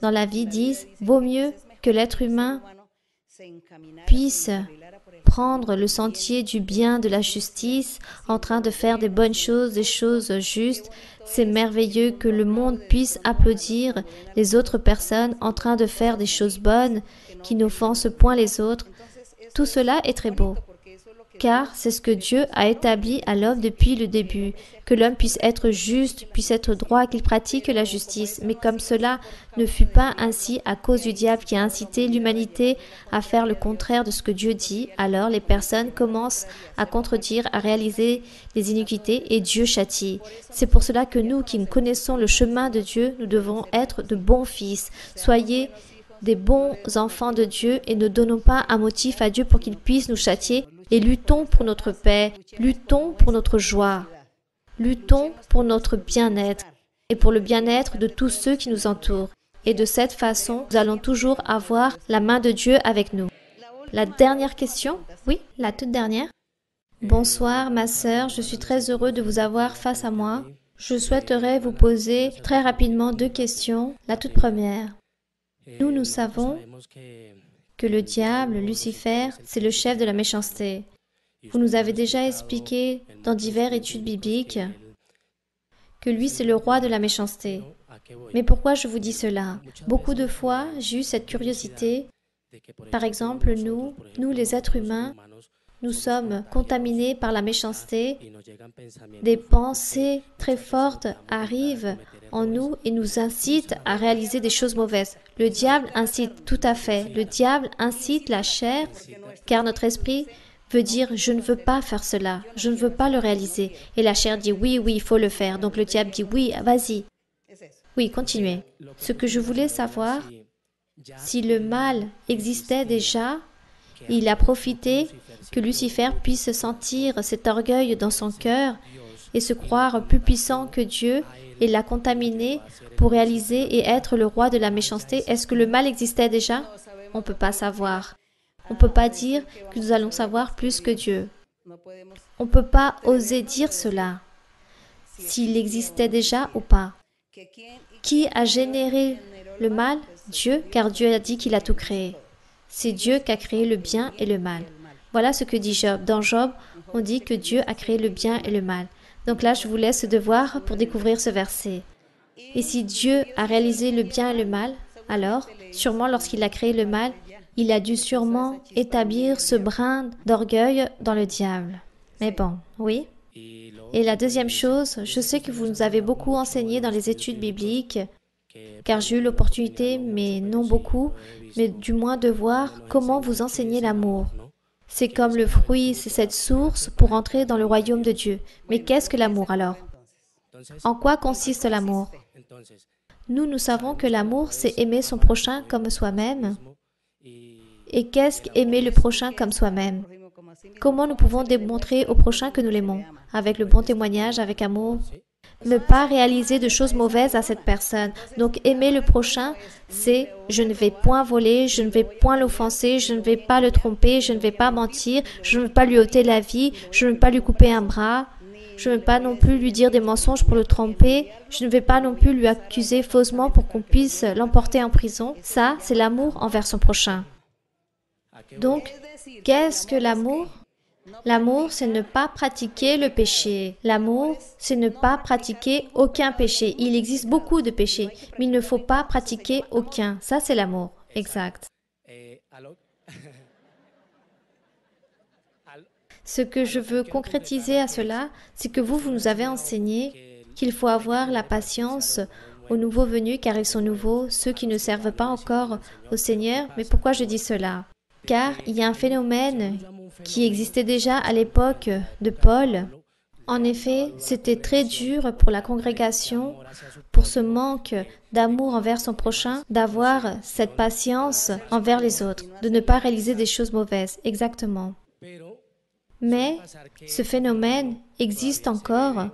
dans la vie disent « Vaut mieux que l'être humain puisse prendre le sentier du bien, de la justice, en train de faire des bonnes choses, des choses justes. C'est merveilleux que le monde puisse applaudir les autres personnes en train de faire des choses bonnes, qui n'offensent point les autres. Tout cela est très beau, car c'est ce que Dieu a établi à l'homme depuis le début, que l'homme puisse être juste, puisse être droit, qu'il pratique la justice. Mais comme cela ne fut pas ainsi à cause du diable qui a incité l'humanité à faire le contraire de ce que Dieu dit, alors les personnes commencent à contredire, à réaliser les iniquités et Dieu châtie. C'est pour cela que nous qui connaissons le chemin de Dieu, nous devons être de bons fils. Soyez des bons enfants de Dieu et ne donnons pas un motif à Dieu pour qu'il puisse nous châtier. Et luttons pour notre paix, luttons pour notre joie, luttons pour notre bien-être et pour le bien-être de tous ceux qui nous entourent. Et de cette façon, nous allons toujours avoir la main de Dieu avec nous. La dernière question? Oui, la toute dernière. Bonsoir, ma sœur, je suis très heureux de vous avoir face à moi. Je souhaiterais vous poser très rapidement 2 questions. La toute première. Nous savons que le diable, Lucifer, c'est le chef de la méchanceté. Vous nous avez déjà expliqué dans diverses études bibliques que lui, c'est le roi de la méchanceté. Mais pourquoi je vous dis cela? Beaucoup de fois, j'ai eu cette curiosité. Par exemple, nous les êtres humains, nous sommes contaminés par la méchanceté. Des pensées très fortes arrivent en nous et nous incitent à réaliser des choses mauvaises. Le diable incite, tout à fait, le diable incite la chair, car notre esprit veut dire « je ne veux pas faire cela, je ne veux pas le réaliser ». Et la chair dit « oui, oui, il faut le faire ». Donc le diable dit « oui, vas-y ». Oui, continuez. Ce que je voulais savoir, si le mal existait déjà, il a profité que Lucifer puisse sentir cet orgueil dans son cœur et se croire plus puissant que Dieu et l'a contaminé pour réaliser et être le roi de la méchanceté. Est-ce que le mal existait déjà? On ne peut pas savoir. On ne peut pas dire que nous allons savoir plus que Dieu. On ne peut pas oser dire cela, s'il existait déjà ou pas. Qui a généré le mal? Dieu, car Dieu a dit qu'il a tout créé. C'est Dieu qui a créé le bien et le mal. Voilà ce que dit Job. Dans Job, on dit que Dieu a créé le bien et le mal. Donc là, je vous laisse ce devoir pour découvrir ce verset. Et si Dieu a réalisé le bien et le mal, alors, sûrement lorsqu'il a créé le mal, il a dû sûrement établir ce brin d'orgueil dans le diable. Mais bon, oui. Et la deuxième chose, je sais que vous nous avez beaucoup enseigné dans les études bibliques, car j'ai eu l'opportunité, mais non beaucoup, mais du moins de voir comment vous enseignez l'amour. C'est comme le fruit, c'est cette source pour entrer dans le royaume de Dieu. Mais qu'est-ce que l'amour alors? En quoi consiste l'amour? Nous savons que l'amour, c'est aimer son prochain comme soi-même. Et qu'est-ce qu'aimer le prochain comme soi-même? Comment nous pouvons démontrer au prochain que nous l'aimons? Avec le bon témoignage, avec amour. Ne pas réaliser de choses mauvaises à cette personne. Donc aimer le prochain, c'est je ne vais point voler, je ne vais point l'offenser, je ne vais pas le tromper, je ne vais pas mentir, je ne vais pas lui ôter la vie, je ne vais pas lui couper un bras, je ne vais pas non plus lui dire des mensonges pour le tromper, je ne vais pas non plus lui accuser faussement pour qu'on puisse l'emporter en prison. Ça, c'est l'amour envers son prochain. Donc, qu'est-ce que l'amour? L'amour, c'est ne pas pratiquer le péché. L'amour, c'est ne pas pratiquer aucun péché. Il existe beaucoup de péchés, mais il ne faut pas pratiquer aucun. Ça, c'est l'amour. Exact. Ce que je veux concrétiser à cela, c'est que vous nous avez enseigné qu'il faut avoir la patience aux nouveaux venus, car ils sont nouveaux, ceux qui ne servent pas encore au Seigneur. Mais pourquoi je dis cela? Car il y a un phénomène qui existait déjà à l'époque de Paul. En effet, c'était très dur pour la congrégation, pour ce manque d'amour envers son prochain, d'avoir cette patience envers les autres, de ne pas réaliser des choses mauvaises. Exactement. Mais ce phénomène existe encore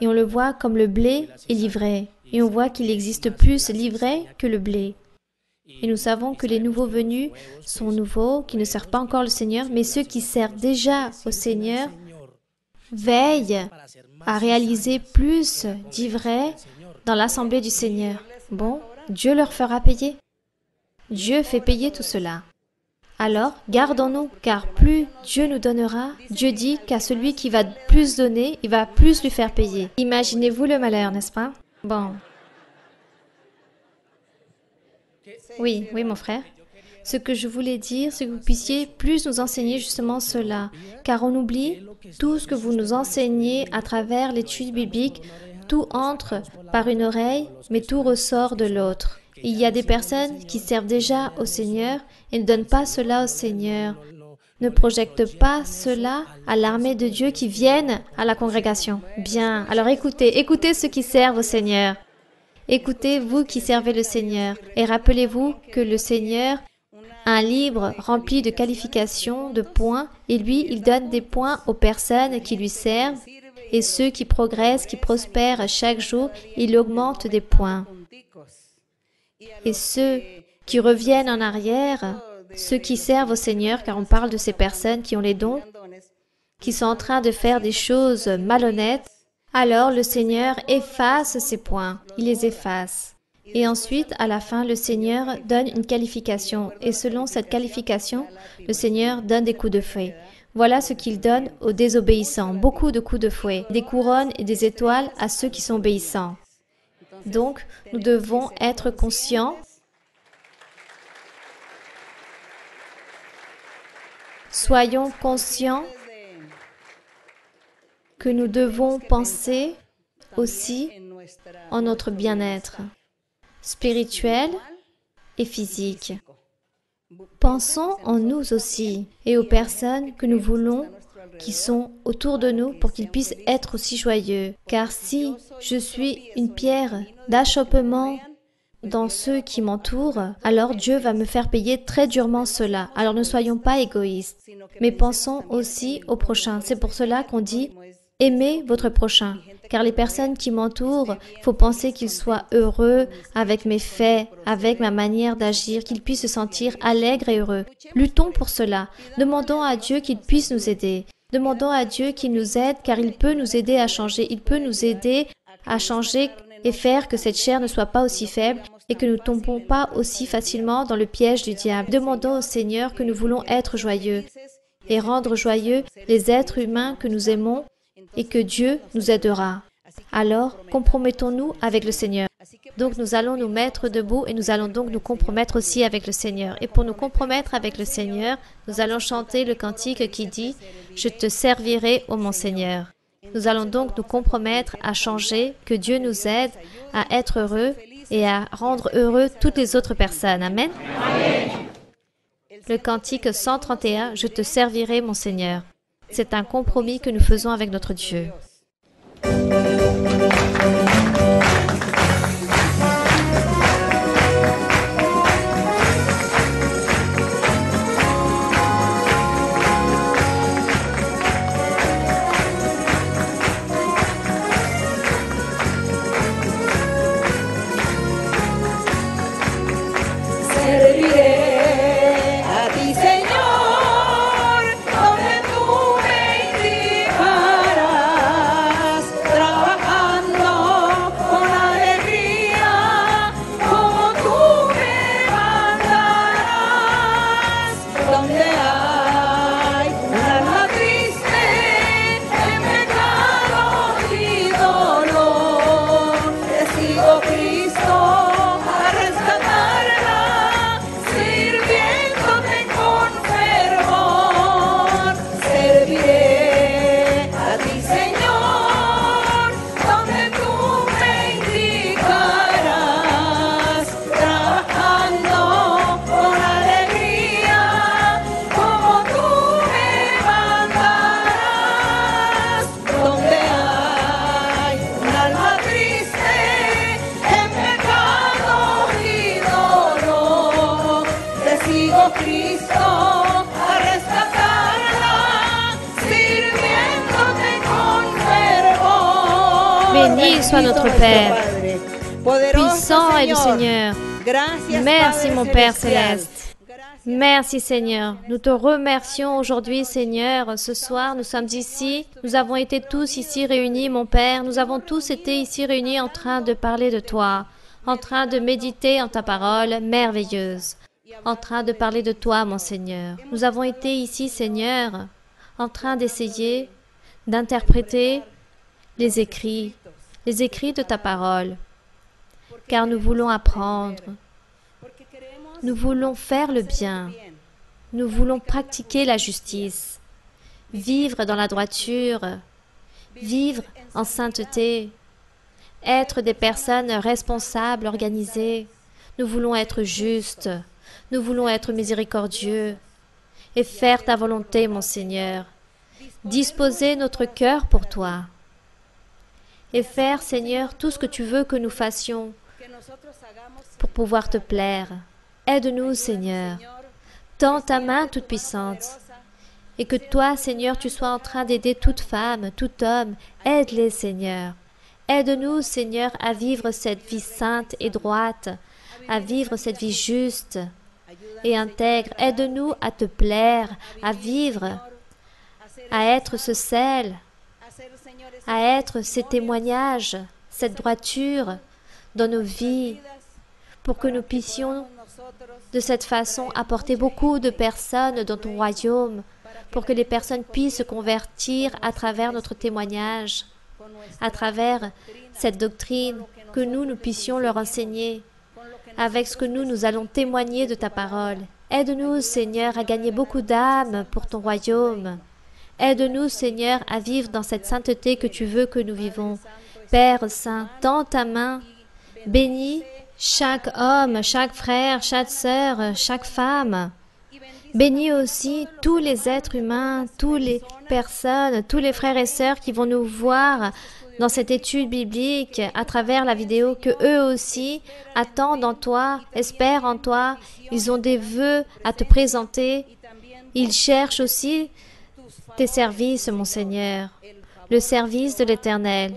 et on le voit comme le blé et l'ivraie. Et on voit qu'il existe plus l'ivraie que le blé. Et nous savons que les nouveaux venus sont nouveaux, qui ne servent pas encore le Seigneur, mais ceux qui servent déjà au Seigneur veillent à réaliser plus d'ivraie dans l'assemblée du Seigneur. Bon, Dieu leur fera payer. Dieu fait payer tout cela. Alors, gardons-nous, car plus Dieu nous donnera, Dieu dit qu'à celui qui va plus donner, il va plus lui faire payer. Imaginez-vous le malheur, n'est-ce pas? Bon. Oui, oui, mon frère. Ce que je voulais dire, c'est que vous puissiez plus nous enseigner justement cela, car on oublie tout ce que vous nous enseignez à travers l'étude biblique, tout entre par une oreille, mais tout ressort de l'autre. Il y a des personnes qui servent déjà au Seigneur et ne donnent pas cela au Seigneur, ne projettent pas cela à l'armée de Dieu qui viennent à la congrégation. Bien, alors écoutez ceux qui servent au Seigneur. Écoutez, vous qui servez le Seigneur, et rappelez-vous que le Seigneur a un livre rempli de qualifications, de points, et lui, il donne des points aux personnes qui lui servent, et ceux qui progressent, qui prospèrent chaque jour, il augmente des points. Et ceux qui reviennent en arrière, ceux qui servent au Seigneur, car on parle de ces personnes qui ont les dons, qui sont en train de faire des choses malhonnêtes, alors le Seigneur efface ces points, il les efface. Et ensuite, à la fin, le Seigneur donne une qualification. Et selon cette qualification, le Seigneur donne des coups de fouet. Voilà ce qu'il donne aux désobéissants, beaucoup de coups de fouet, des couronnes et des étoiles à ceux qui sont obéissants. Donc, nous devons être conscients. Soyons conscients que nous devons penser aussi en notre bien-être spirituel et physique. Pensons en nous aussi et aux personnes que nous voulons qui sont autour de nous pour qu'ils puissent être aussi joyeux. Car si je suis une pierre d'achoppement dans ceux qui m'entourent, alors Dieu va me faire payer très durement cela. Alors ne soyons pas égoïstes, mais pensons aussi au prochain. C'est pour cela qu'on dit « aimez votre prochain ». Car les personnes qui m'entourent, il faut penser qu'ils soient heureux avec mes faits, avec ma manière d'agir, qu'ils puissent se sentir allègres et heureux. Luttons pour cela. Demandons à Dieu qu'il puisse nous aider. Demandons à Dieu qu'il nous aide, car il peut nous aider à changer. Il peut nous aider à changer et faire que cette chair ne soit pas aussi faible et que nous ne tombons pas aussi facilement dans le piège du diable. Demandons au Seigneur que nous voulons être joyeux et rendre joyeux les êtres humains que nous aimons et que Dieu nous aidera. Alors, compromettons-nous avec le Seigneur. Donc, nous allons nous mettre debout et nous allons donc nous compromettre aussi avec le Seigneur. Et pour nous compromettre avec le Seigneur, nous allons chanter le cantique qui dit « Je te servirai, ô mon Seigneur ». Nous allons donc nous compromettre à changer, que Dieu nous aide à être heureux et à rendre heureux toutes les autres personnes. Amen. Amen. Le cantique 131 « Je te servirai, mon Seigneur ». C'est un compromis que nous faisons avec notre Dieu. Béni soit notre Père, puissant est le Seigneur. Merci mon Père Céleste. Merci Seigneur. Nous te remercions aujourd'hui Seigneur. Ce soir, nous sommes ici. Nous avons été tous ici réunis, mon Père. Nous avons tous été ici réunis en train de parler de toi, en train de méditer en ta parole merveilleuse, en train de parler de toi, mon Seigneur. Nous avons été ici, Seigneur, en train d'essayer d'interpréter les écrits de ta parole, car nous voulons apprendre, nous voulons faire le bien, nous voulons pratiquer la justice, vivre dans la droiture, vivre en sainteté, être des personnes responsables, organisées. Nous voulons être justes, nous voulons être miséricordieux et faire ta volonté, mon Seigneur. Disposer notre cœur pour toi et faire, Seigneur, tout ce que tu veux que nous fassions pour pouvoir te plaire. Aide-nous, Seigneur. Tends ta main toute puissante et que toi, Seigneur, tu sois en train d'aider toute femme, tout homme. Aide-les, Seigneur. Aide-nous, Seigneur, à vivre cette vie sainte et droite, à vivre cette vie juste et intègre. Aide-nous à te plaire, à vivre, à être ce sel, à être ces témoignages, cette droiture dans nos vies, pour que nous puissions de cette façon apporter beaucoup de personnes dans ton royaume, pour que les personnes puissent se convertir à travers notre témoignage, à travers cette doctrine que nous puissions leur enseigner, avec ce que nous allons témoigner de ta parole. Aide-nous, Seigneur, à gagner beaucoup d'âmes pour ton royaume. Aide-nous, Seigneur, à vivre dans cette sainteté que tu veux que nous vivons. Père Saint, tends ta main, bénis chaque homme, chaque frère, chaque sœur, chaque femme. Bénis aussi tous les êtres humains, toutes les personnes, tous les frères et sœurs qui vont nous voir dans cette étude biblique à travers la vidéo, que eux aussi attendent en toi, espèrent en toi. Ils ont des vœux à te présenter. Ils cherchent aussi tes services, mon Seigneur, le service de l'Éternel.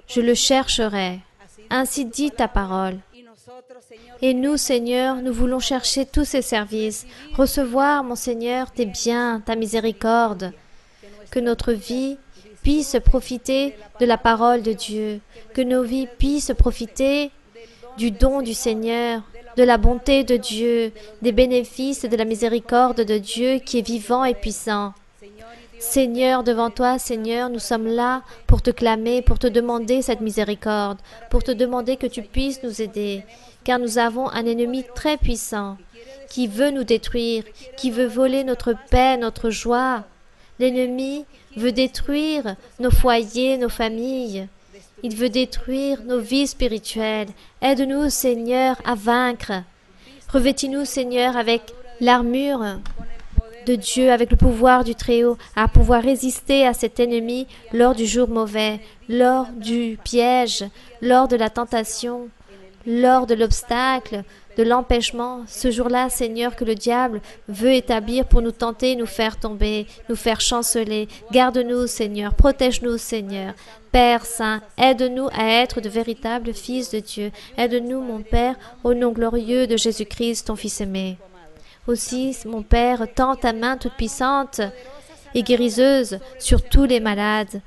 Je le chercherai. Ainsi dit ta parole. Et nous, Seigneur, nous voulons chercher tous ces services, recevoir, mon Seigneur, tes biens, ta miséricorde, que notre vie puisse profiter de la parole de Dieu, que nos vies puissent profiter du don du Seigneur, de la bonté de Dieu, des bénéfices de la miséricorde de Dieu qui est vivant et puissant. Seigneur, devant toi, Seigneur, nous sommes là pour te clamer, pour te demander cette miséricorde, pour te demander que tu puisses nous aider, car nous avons un ennemi très puissant qui veut nous détruire, qui veut voler notre paix, notre joie. L'ennemi veut détruire nos foyers, nos familles. Il veut détruire nos vies spirituelles. Aide-nous, Seigneur, à vaincre. Revêtis-nous, Seigneur, avec l'armure de Dieu, avec le pouvoir du Très-Haut, à pouvoir résister à cet ennemi lors du jour mauvais, lors du piège, lors de la tentation, lors de l'obstacle, de l'empêchement, ce jour-là, Seigneur, que le diable veut établir pour nous tenter, nous faire tomber, nous faire chanceler. Garde-nous, Seigneur, protège-nous, Seigneur. Père Saint, aide-nous à être de véritables fils de Dieu. Aide-nous, mon Père, au nom glorieux de Jésus-Christ, ton Fils aimé. Aussi, mon Père, tends ta main toute puissante et guériseuse sur tous les malades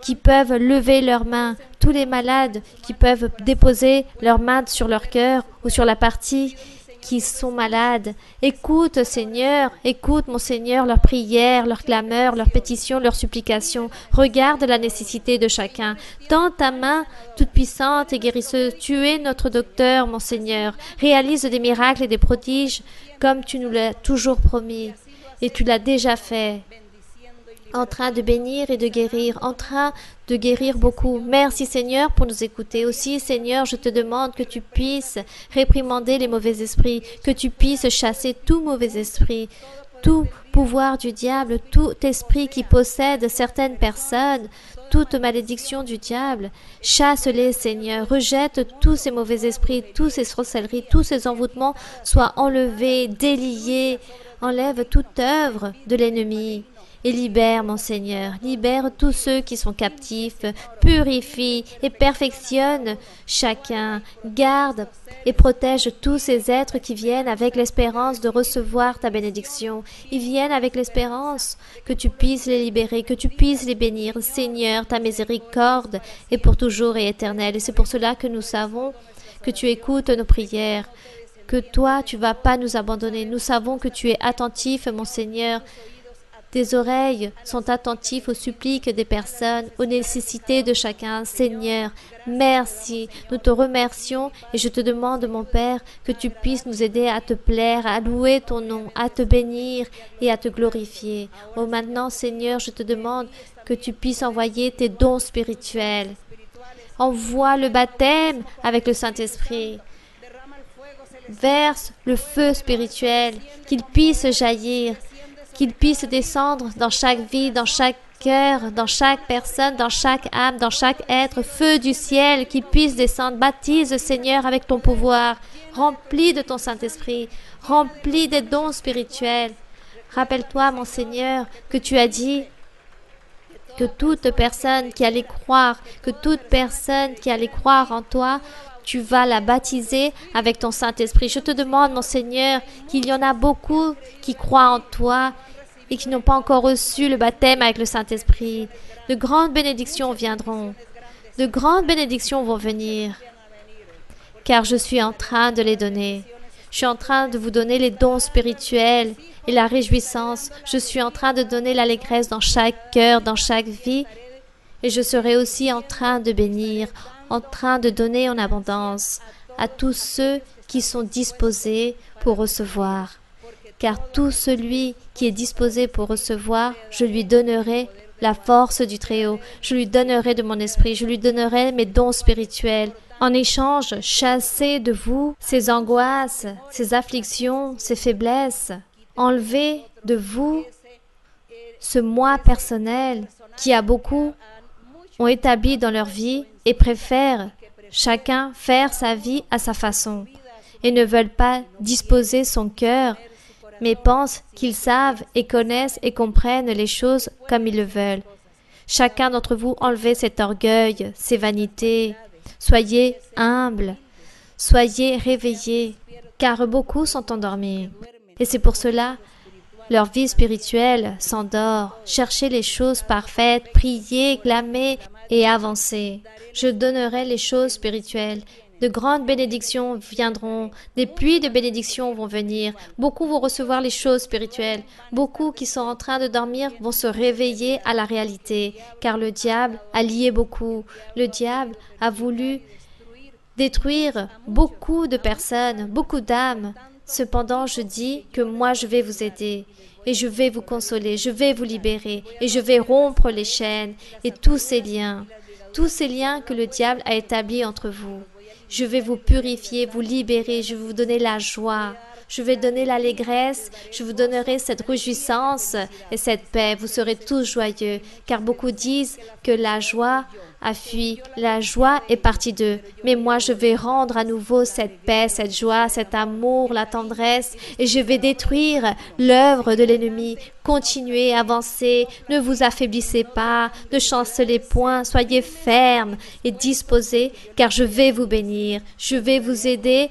qui peuvent lever leurs mains, tous les malades qui peuvent déposer leurs mains sur leur cœur ou sur la partie qui sont malades. Écoute, Seigneur, écoute, mon Seigneur, leurs prières, leurs clameurs, leurs pétitions, leurs supplications. Regarde la nécessité de chacun. Tends ta main toute puissante et guérisseuse. Tu es notre docteur, mon Seigneur. Réalise des miracles et des prodiges comme tu nous l'as toujours promis. Et tu l'as déjà fait. En train de bénir et de guérir, en train de guérir beaucoup. Merci Seigneur pour nous écouter. Aussi Seigneur, je te demande que tu puisses réprimander les mauvais esprits, que tu puisses chasser tout mauvais esprit, tout pouvoir du diable, tout esprit qui possède certaines personnes, toute malédiction du diable. Chasse-les Seigneur, rejette tous ces mauvais esprits, tous ces sorcelleries, tous ces envoûtements soient enlevés, déliés. Enlève toute œuvre de l'ennemi. Et libère, mon Seigneur, libère tous ceux qui sont captifs, purifie et perfectionne chacun, garde et protège tous ces êtres qui viennent avec l'espérance de recevoir ta bénédiction. Ils viennent avec l'espérance que tu puisses les libérer, que tu puisses les bénir. Seigneur, ta miséricorde est pour toujours et éternelle. Et c'est pour cela que nous savons que tu écoutes nos prières, que toi, tu ne vas pas nous abandonner. Nous savons que tu es attentif, mon Seigneur. Tes oreilles sont attentives aux suppliques des personnes, aux nécessités de chacun. Seigneur, merci. Nous te remercions et je te demande, mon Père, que tu puisses nous aider à te plaire, à louer ton nom, à te bénir et à te glorifier. Oh, maintenant, Seigneur, je te demande que tu puisses envoyer tes dons spirituels. Envoie le baptême avec le Saint-Esprit. Verse le feu spirituel, qu'il puisse jaillir, qu'il puisse descendre dans chaque vie, dans chaque cœur, dans chaque personne, dans chaque âme, dans chaque être, feu du ciel, qu'il puisse descendre. Baptise, Seigneur, avec ton pouvoir, rempli de ton Saint-Esprit, rempli des dons spirituels. Rappelle-toi, mon Seigneur, que tu as dit que toute personne qui allait croire, en toi, tu vas la baptiser avec ton Saint-Esprit. Je te demande, mon Seigneur, qu'il y en a beaucoup qui croient en toi et qui n'ont pas encore reçu le baptême avec le Saint-Esprit. De grandes bénédictions viendront. De grandes bénédictions vont venir. Car je suis en train de les donner. Je suis en train de vous donner les dons spirituels et la réjouissance. Je suis en train de donner l'allégresse dans chaque cœur, dans chaque vie. Et je serai aussi en train de bénir en train de donner en abondance à tous ceux qui sont disposés pour recevoir. Car tout celui qui est disposé pour recevoir, je lui donnerai la force du Très-Haut, je lui donnerai de mon esprit, je lui donnerai mes dons spirituels. En échange, chassez de vous ces angoisses, ces afflictions, ces faiblesses. Enlevez de vous ce moi personnel qui a beaucoup ont établi dans leur vie et préfèrent chacun faire sa vie à sa façon et ne veulent pas disposer son cœur, mais pensent qu'ils savent et connaissent et comprennent les choses comme ils le veulent. Chacun d'entre vous, enlevez cet orgueil, ces vanités. Soyez humbles, soyez réveillés, car beaucoup sont endormis. Et c'est pour cela leur vie spirituelle s'endort. Cherchez les choses parfaites, priez, clamez et avancez. Je donnerai les choses spirituelles. De grandes bénédictions viendront, des pluies de bénédictions vont venir. Beaucoup vont recevoir les choses spirituelles. Beaucoup qui sont en train de dormir vont se réveiller à la réalité, car le diable a lié beaucoup. Le diable a voulu détruire beaucoup de personnes, beaucoup d'âmes. Cependant, je dis que moi, je vais vous aider et je vais vous consoler, je vais vous libérer et je vais rompre les chaînes et tous ces liens que le diable a établis entre vous. Je vais vous purifier, vous libérer, je vais vous donner la joie, je vais donner l'allégresse, je vous donnerai cette réjouissance et cette paix. Vous serez tous joyeux, car beaucoup disent que la joie a fui, la joie est partie d'eux. Mais moi, je vais rendre à nouveau cette paix, cette joie, cet amour, la tendresse, et je vais détruire l'œuvre de l'ennemi. Continuez, avancez, ne vous affaiblissez pas, ne chancelez point, soyez fermes et disposés, car je vais vous bénir, je vais vous aider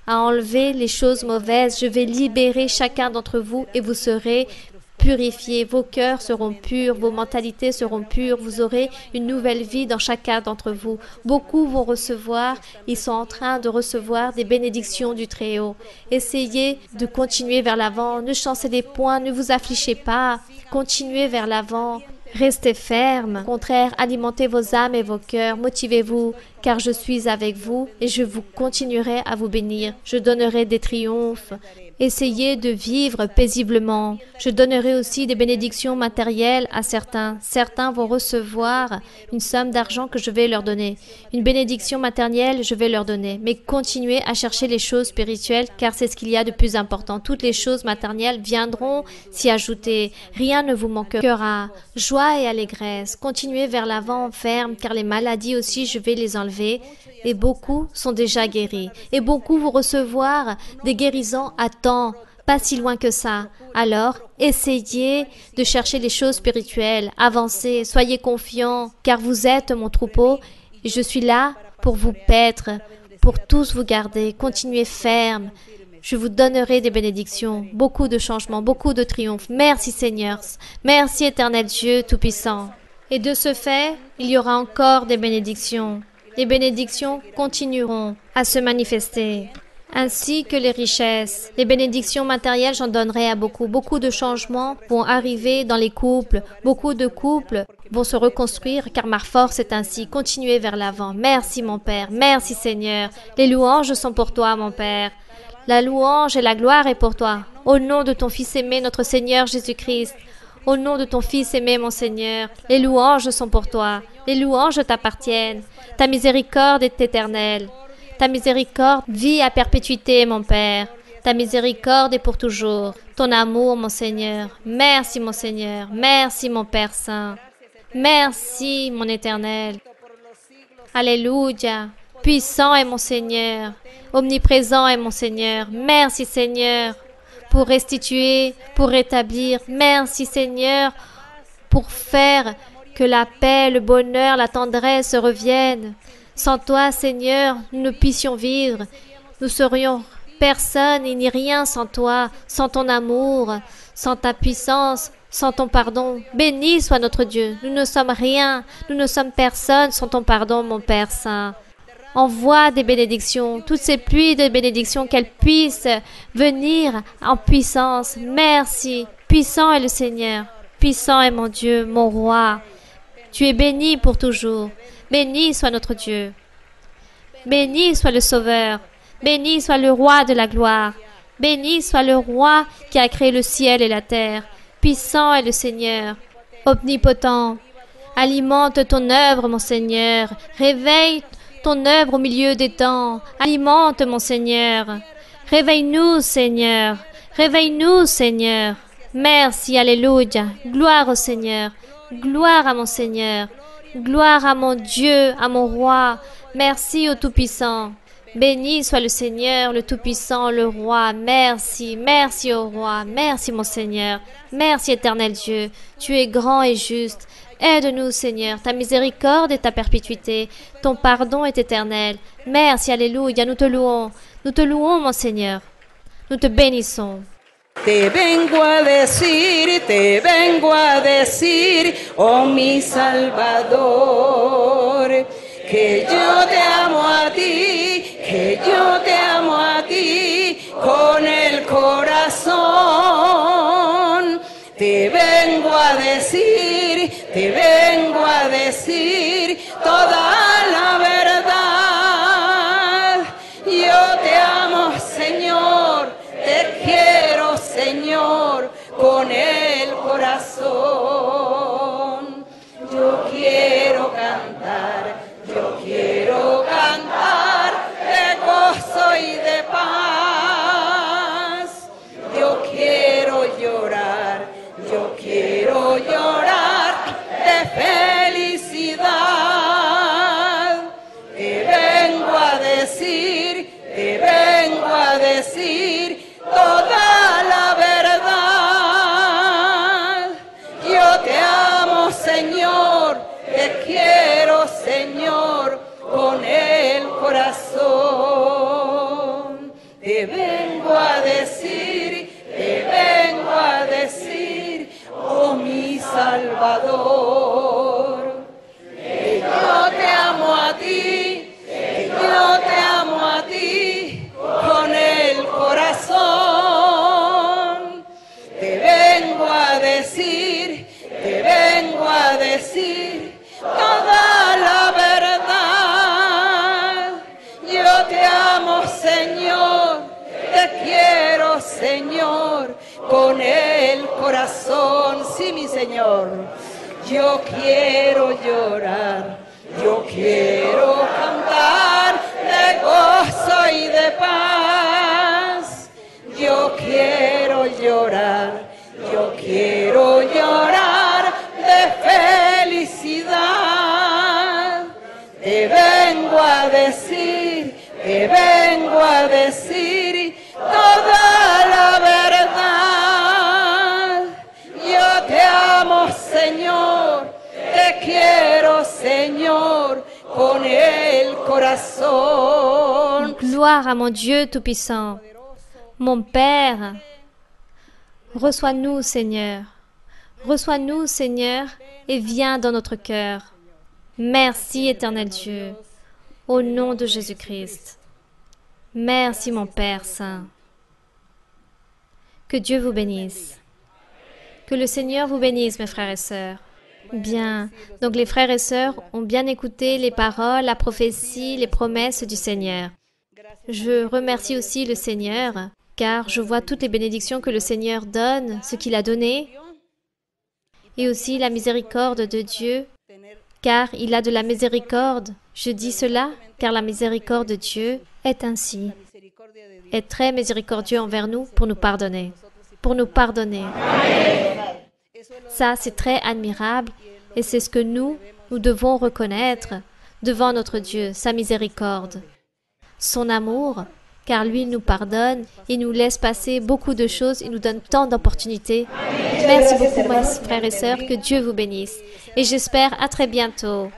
à enlever les choses mauvaises. Je vais libérer chacun d'entre vous et vous serez purifiés. Vos cœurs seront purs, vos mentalités seront pures. Vous aurez une nouvelle vie dans chacun d'entre vous. Beaucoup vont recevoir, ils sont en train de recevoir des bénédictions du Très-Haut. Essayez de continuer vers l'avant. Ne chancelez point, ne vous affligez pas. Continuez vers l'avant. Restez fermes. Au contraire, alimentez vos âmes et vos cœurs. Motivez-vous, car je suis avec vous et je vous continuerai à vous bénir. Je donnerai des triomphes. Essayez de vivre paisiblement. Je donnerai aussi des bénédictions matérielles à certains. Certains vont recevoir une somme d'argent que je vais leur donner. Une bénédiction matérielle, je vais leur donner. Mais continuez à chercher les choses spirituelles, car c'est ce qu'il y a de plus important. Toutes les choses matérielles viendront s'y ajouter. Rien ne vous manquera. Joie et allégresse. Continuez vers l'avant ferme, car les maladies aussi, je vais les enlever. Et beaucoup sont déjà guéris. Et beaucoup vont recevoir des guérisons à temps, pas si loin que ça. Alors, essayez de chercher les choses spirituelles, avancez, soyez confiants, car vous êtes mon troupeau et je suis là pour vous paître, pour tous vous garder. Continuez ferme. Je vous donnerai des bénédictions, beaucoup de changements, beaucoup de triomphes. Merci Seigneur, merci Éternel Dieu Tout-Puissant. Et de ce fait, il y aura encore des bénédictions. Les bénédictions continueront à se manifester, ainsi que les richesses. Les bénédictions matérielles, j'en donnerai à beaucoup. Beaucoup de changements vont arriver dans les couples. Beaucoup de couples vont se reconstruire, car ma force est ainsi. Continuez vers l'avant. Merci mon Père, merci Seigneur. Les louanges sont pour toi, mon Père. La louange et la gloire est pour toi. Au nom de ton Fils aimé, notre Seigneur Jésus-Christ. Au nom de ton Fils aimé, mon Seigneur, les louanges sont pour toi. Les louanges t'appartiennent. Ta miséricorde est éternelle. Ta miséricorde vit à perpétuité, mon Père. Ta miséricorde est pour toujours. Ton amour, mon Seigneur. Merci, mon Seigneur. Merci, mon Père Saint. Merci, mon Éternel. Alléluia. Puissant est mon Seigneur. Omniprésent est mon Seigneur. Merci, Seigneur, pour restituer, pour rétablir. Merci, Seigneur, pour faire que la paix, le bonheur, la tendresse reviennent. Sans toi, Seigneur, nous ne puissions vivre. Nous serions personne et ni rien sans toi, sans ton amour, sans ta puissance, sans ton pardon. Béni soit notre Dieu. Nous ne sommes rien, nous ne sommes personne sans ton pardon, mon Père Saint. Envoie des bénédictions, toutes ces pluies de bénédictions, qu'elles puissent venir en puissance. Merci. Puissant est le Seigneur. Puissant est mon Dieu, mon roi. Tu es béni pour toujours. Béni soit notre Dieu. Béni soit le Sauveur. Béni soit le Roi de la gloire. Béni soit le Roi qui a créé le ciel et la terre. Puissant est le Seigneur, omnipotent. Alimente ton œuvre, mon Seigneur. Réveille ton œuvre au milieu des temps. Alimente, mon Seigneur. Réveille-nous, Seigneur. Réveille-nous, Seigneur. Merci, alléluia. Gloire au Seigneur. Gloire à mon Seigneur. Gloire à mon Dieu, à mon Roi. Merci au Tout-Puissant. Béni soit le Seigneur, le Tout-Puissant, le Roi. Merci, merci au Roi. Merci, mon Seigneur. Merci, éternel Dieu. Tu es grand et juste. Aide-nous, Seigneur. Ta miséricorde est ta perpétuité. Ton pardon est éternel. Merci, alléluia. Nous te louons. Nous te louons, mon Seigneur. Nous te bénissons. Te vengo a decir, oh mi Salvador, que yo te amo a ti, que yo te amo a ti con el corazón. Te vengo a decir toda la verdad. Yo te amo, Señor, te quiero, Señor, con el corazón. Yo quiero cantar de gozo y de paz. Yo quiero llorar de felicidad. Te vengo a decir toda la verdad. Yo te amo, Señor, te quiero, Señor, con el corazón. Te vengo a decir, oh mi Salvador, que yo te amo a ti, con el corazón. Te vengo a decir toda la verdad. Yo te amo, Señor, te quiero, Señor, con el corazón. Sí, mi Señor. Yo quiero llorar, yo quiero cantar de gozo y de paz. Yo quiero llorar de felicidad. Te vengo a decir toda la verdad. Yo te amo, Señor, te quiero, Señor, con el corazón. Gloire à mon Dieu Tout-Puissant. Mon Père, reçois-nous, Seigneur. Reçois-nous, Seigneur, et viens dans notre cœur. Merci, éternel Dieu, au nom de Jésus-Christ. Merci, mon Père Saint. Que Dieu vous bénisse. Que le Seigneur vous bénisse, mes frères et sœurs. Bien, donc les frères et sœurs ont bien écouté les paroles, la prophétie, les promesses du Seigneur. Je remercie aussi le Seigneur, car je vois toutes les bénédictions que le Seigneur donne, ce qu'il a donné, et aussi la miséricorde de Dieu, car il a de la miséricorde. Je dis cela, car la miséricorde de Dieu est ainsi, est très miséricordieux envers nous pour nous pardonner. Pour nous pardonner. Ça, c'est très admirable, et c'est ce que nous devons reconnaître devant notre Dieu, sa miséricorde, son amour, car lui nous pardonne, il nous laisse passer beaucoup de choses, il nous donne tant d'opportunités. Merci beaucoup, mes frères et sœurs, que Dieu vous bénisse. Et j'espère à très bientôt.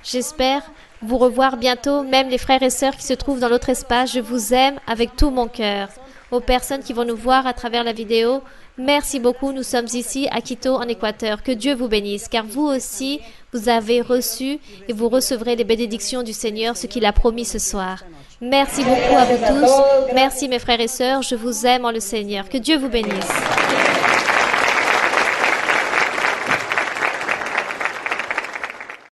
J'espère vous revoir bientôt, même les frères et sœurs qui se trouvent dans l'autre espace. Je vous aime avec tout mon cœur. Aux personnes qui vont nous voir à travers la vidéo, merci beaucoup. Nous sommes ici à Quito, en Équateur. Que Dieu vous bénisse, car vous aussi, vous avez reçu et vous recevrez les bénédictions du Seigneur, ce qu'il a promis ce soir. Merci beaucoup à vous tous. Merci mes frères et sœurs. Je vous aime en le Seigneur. Que Dieu vous bénisse.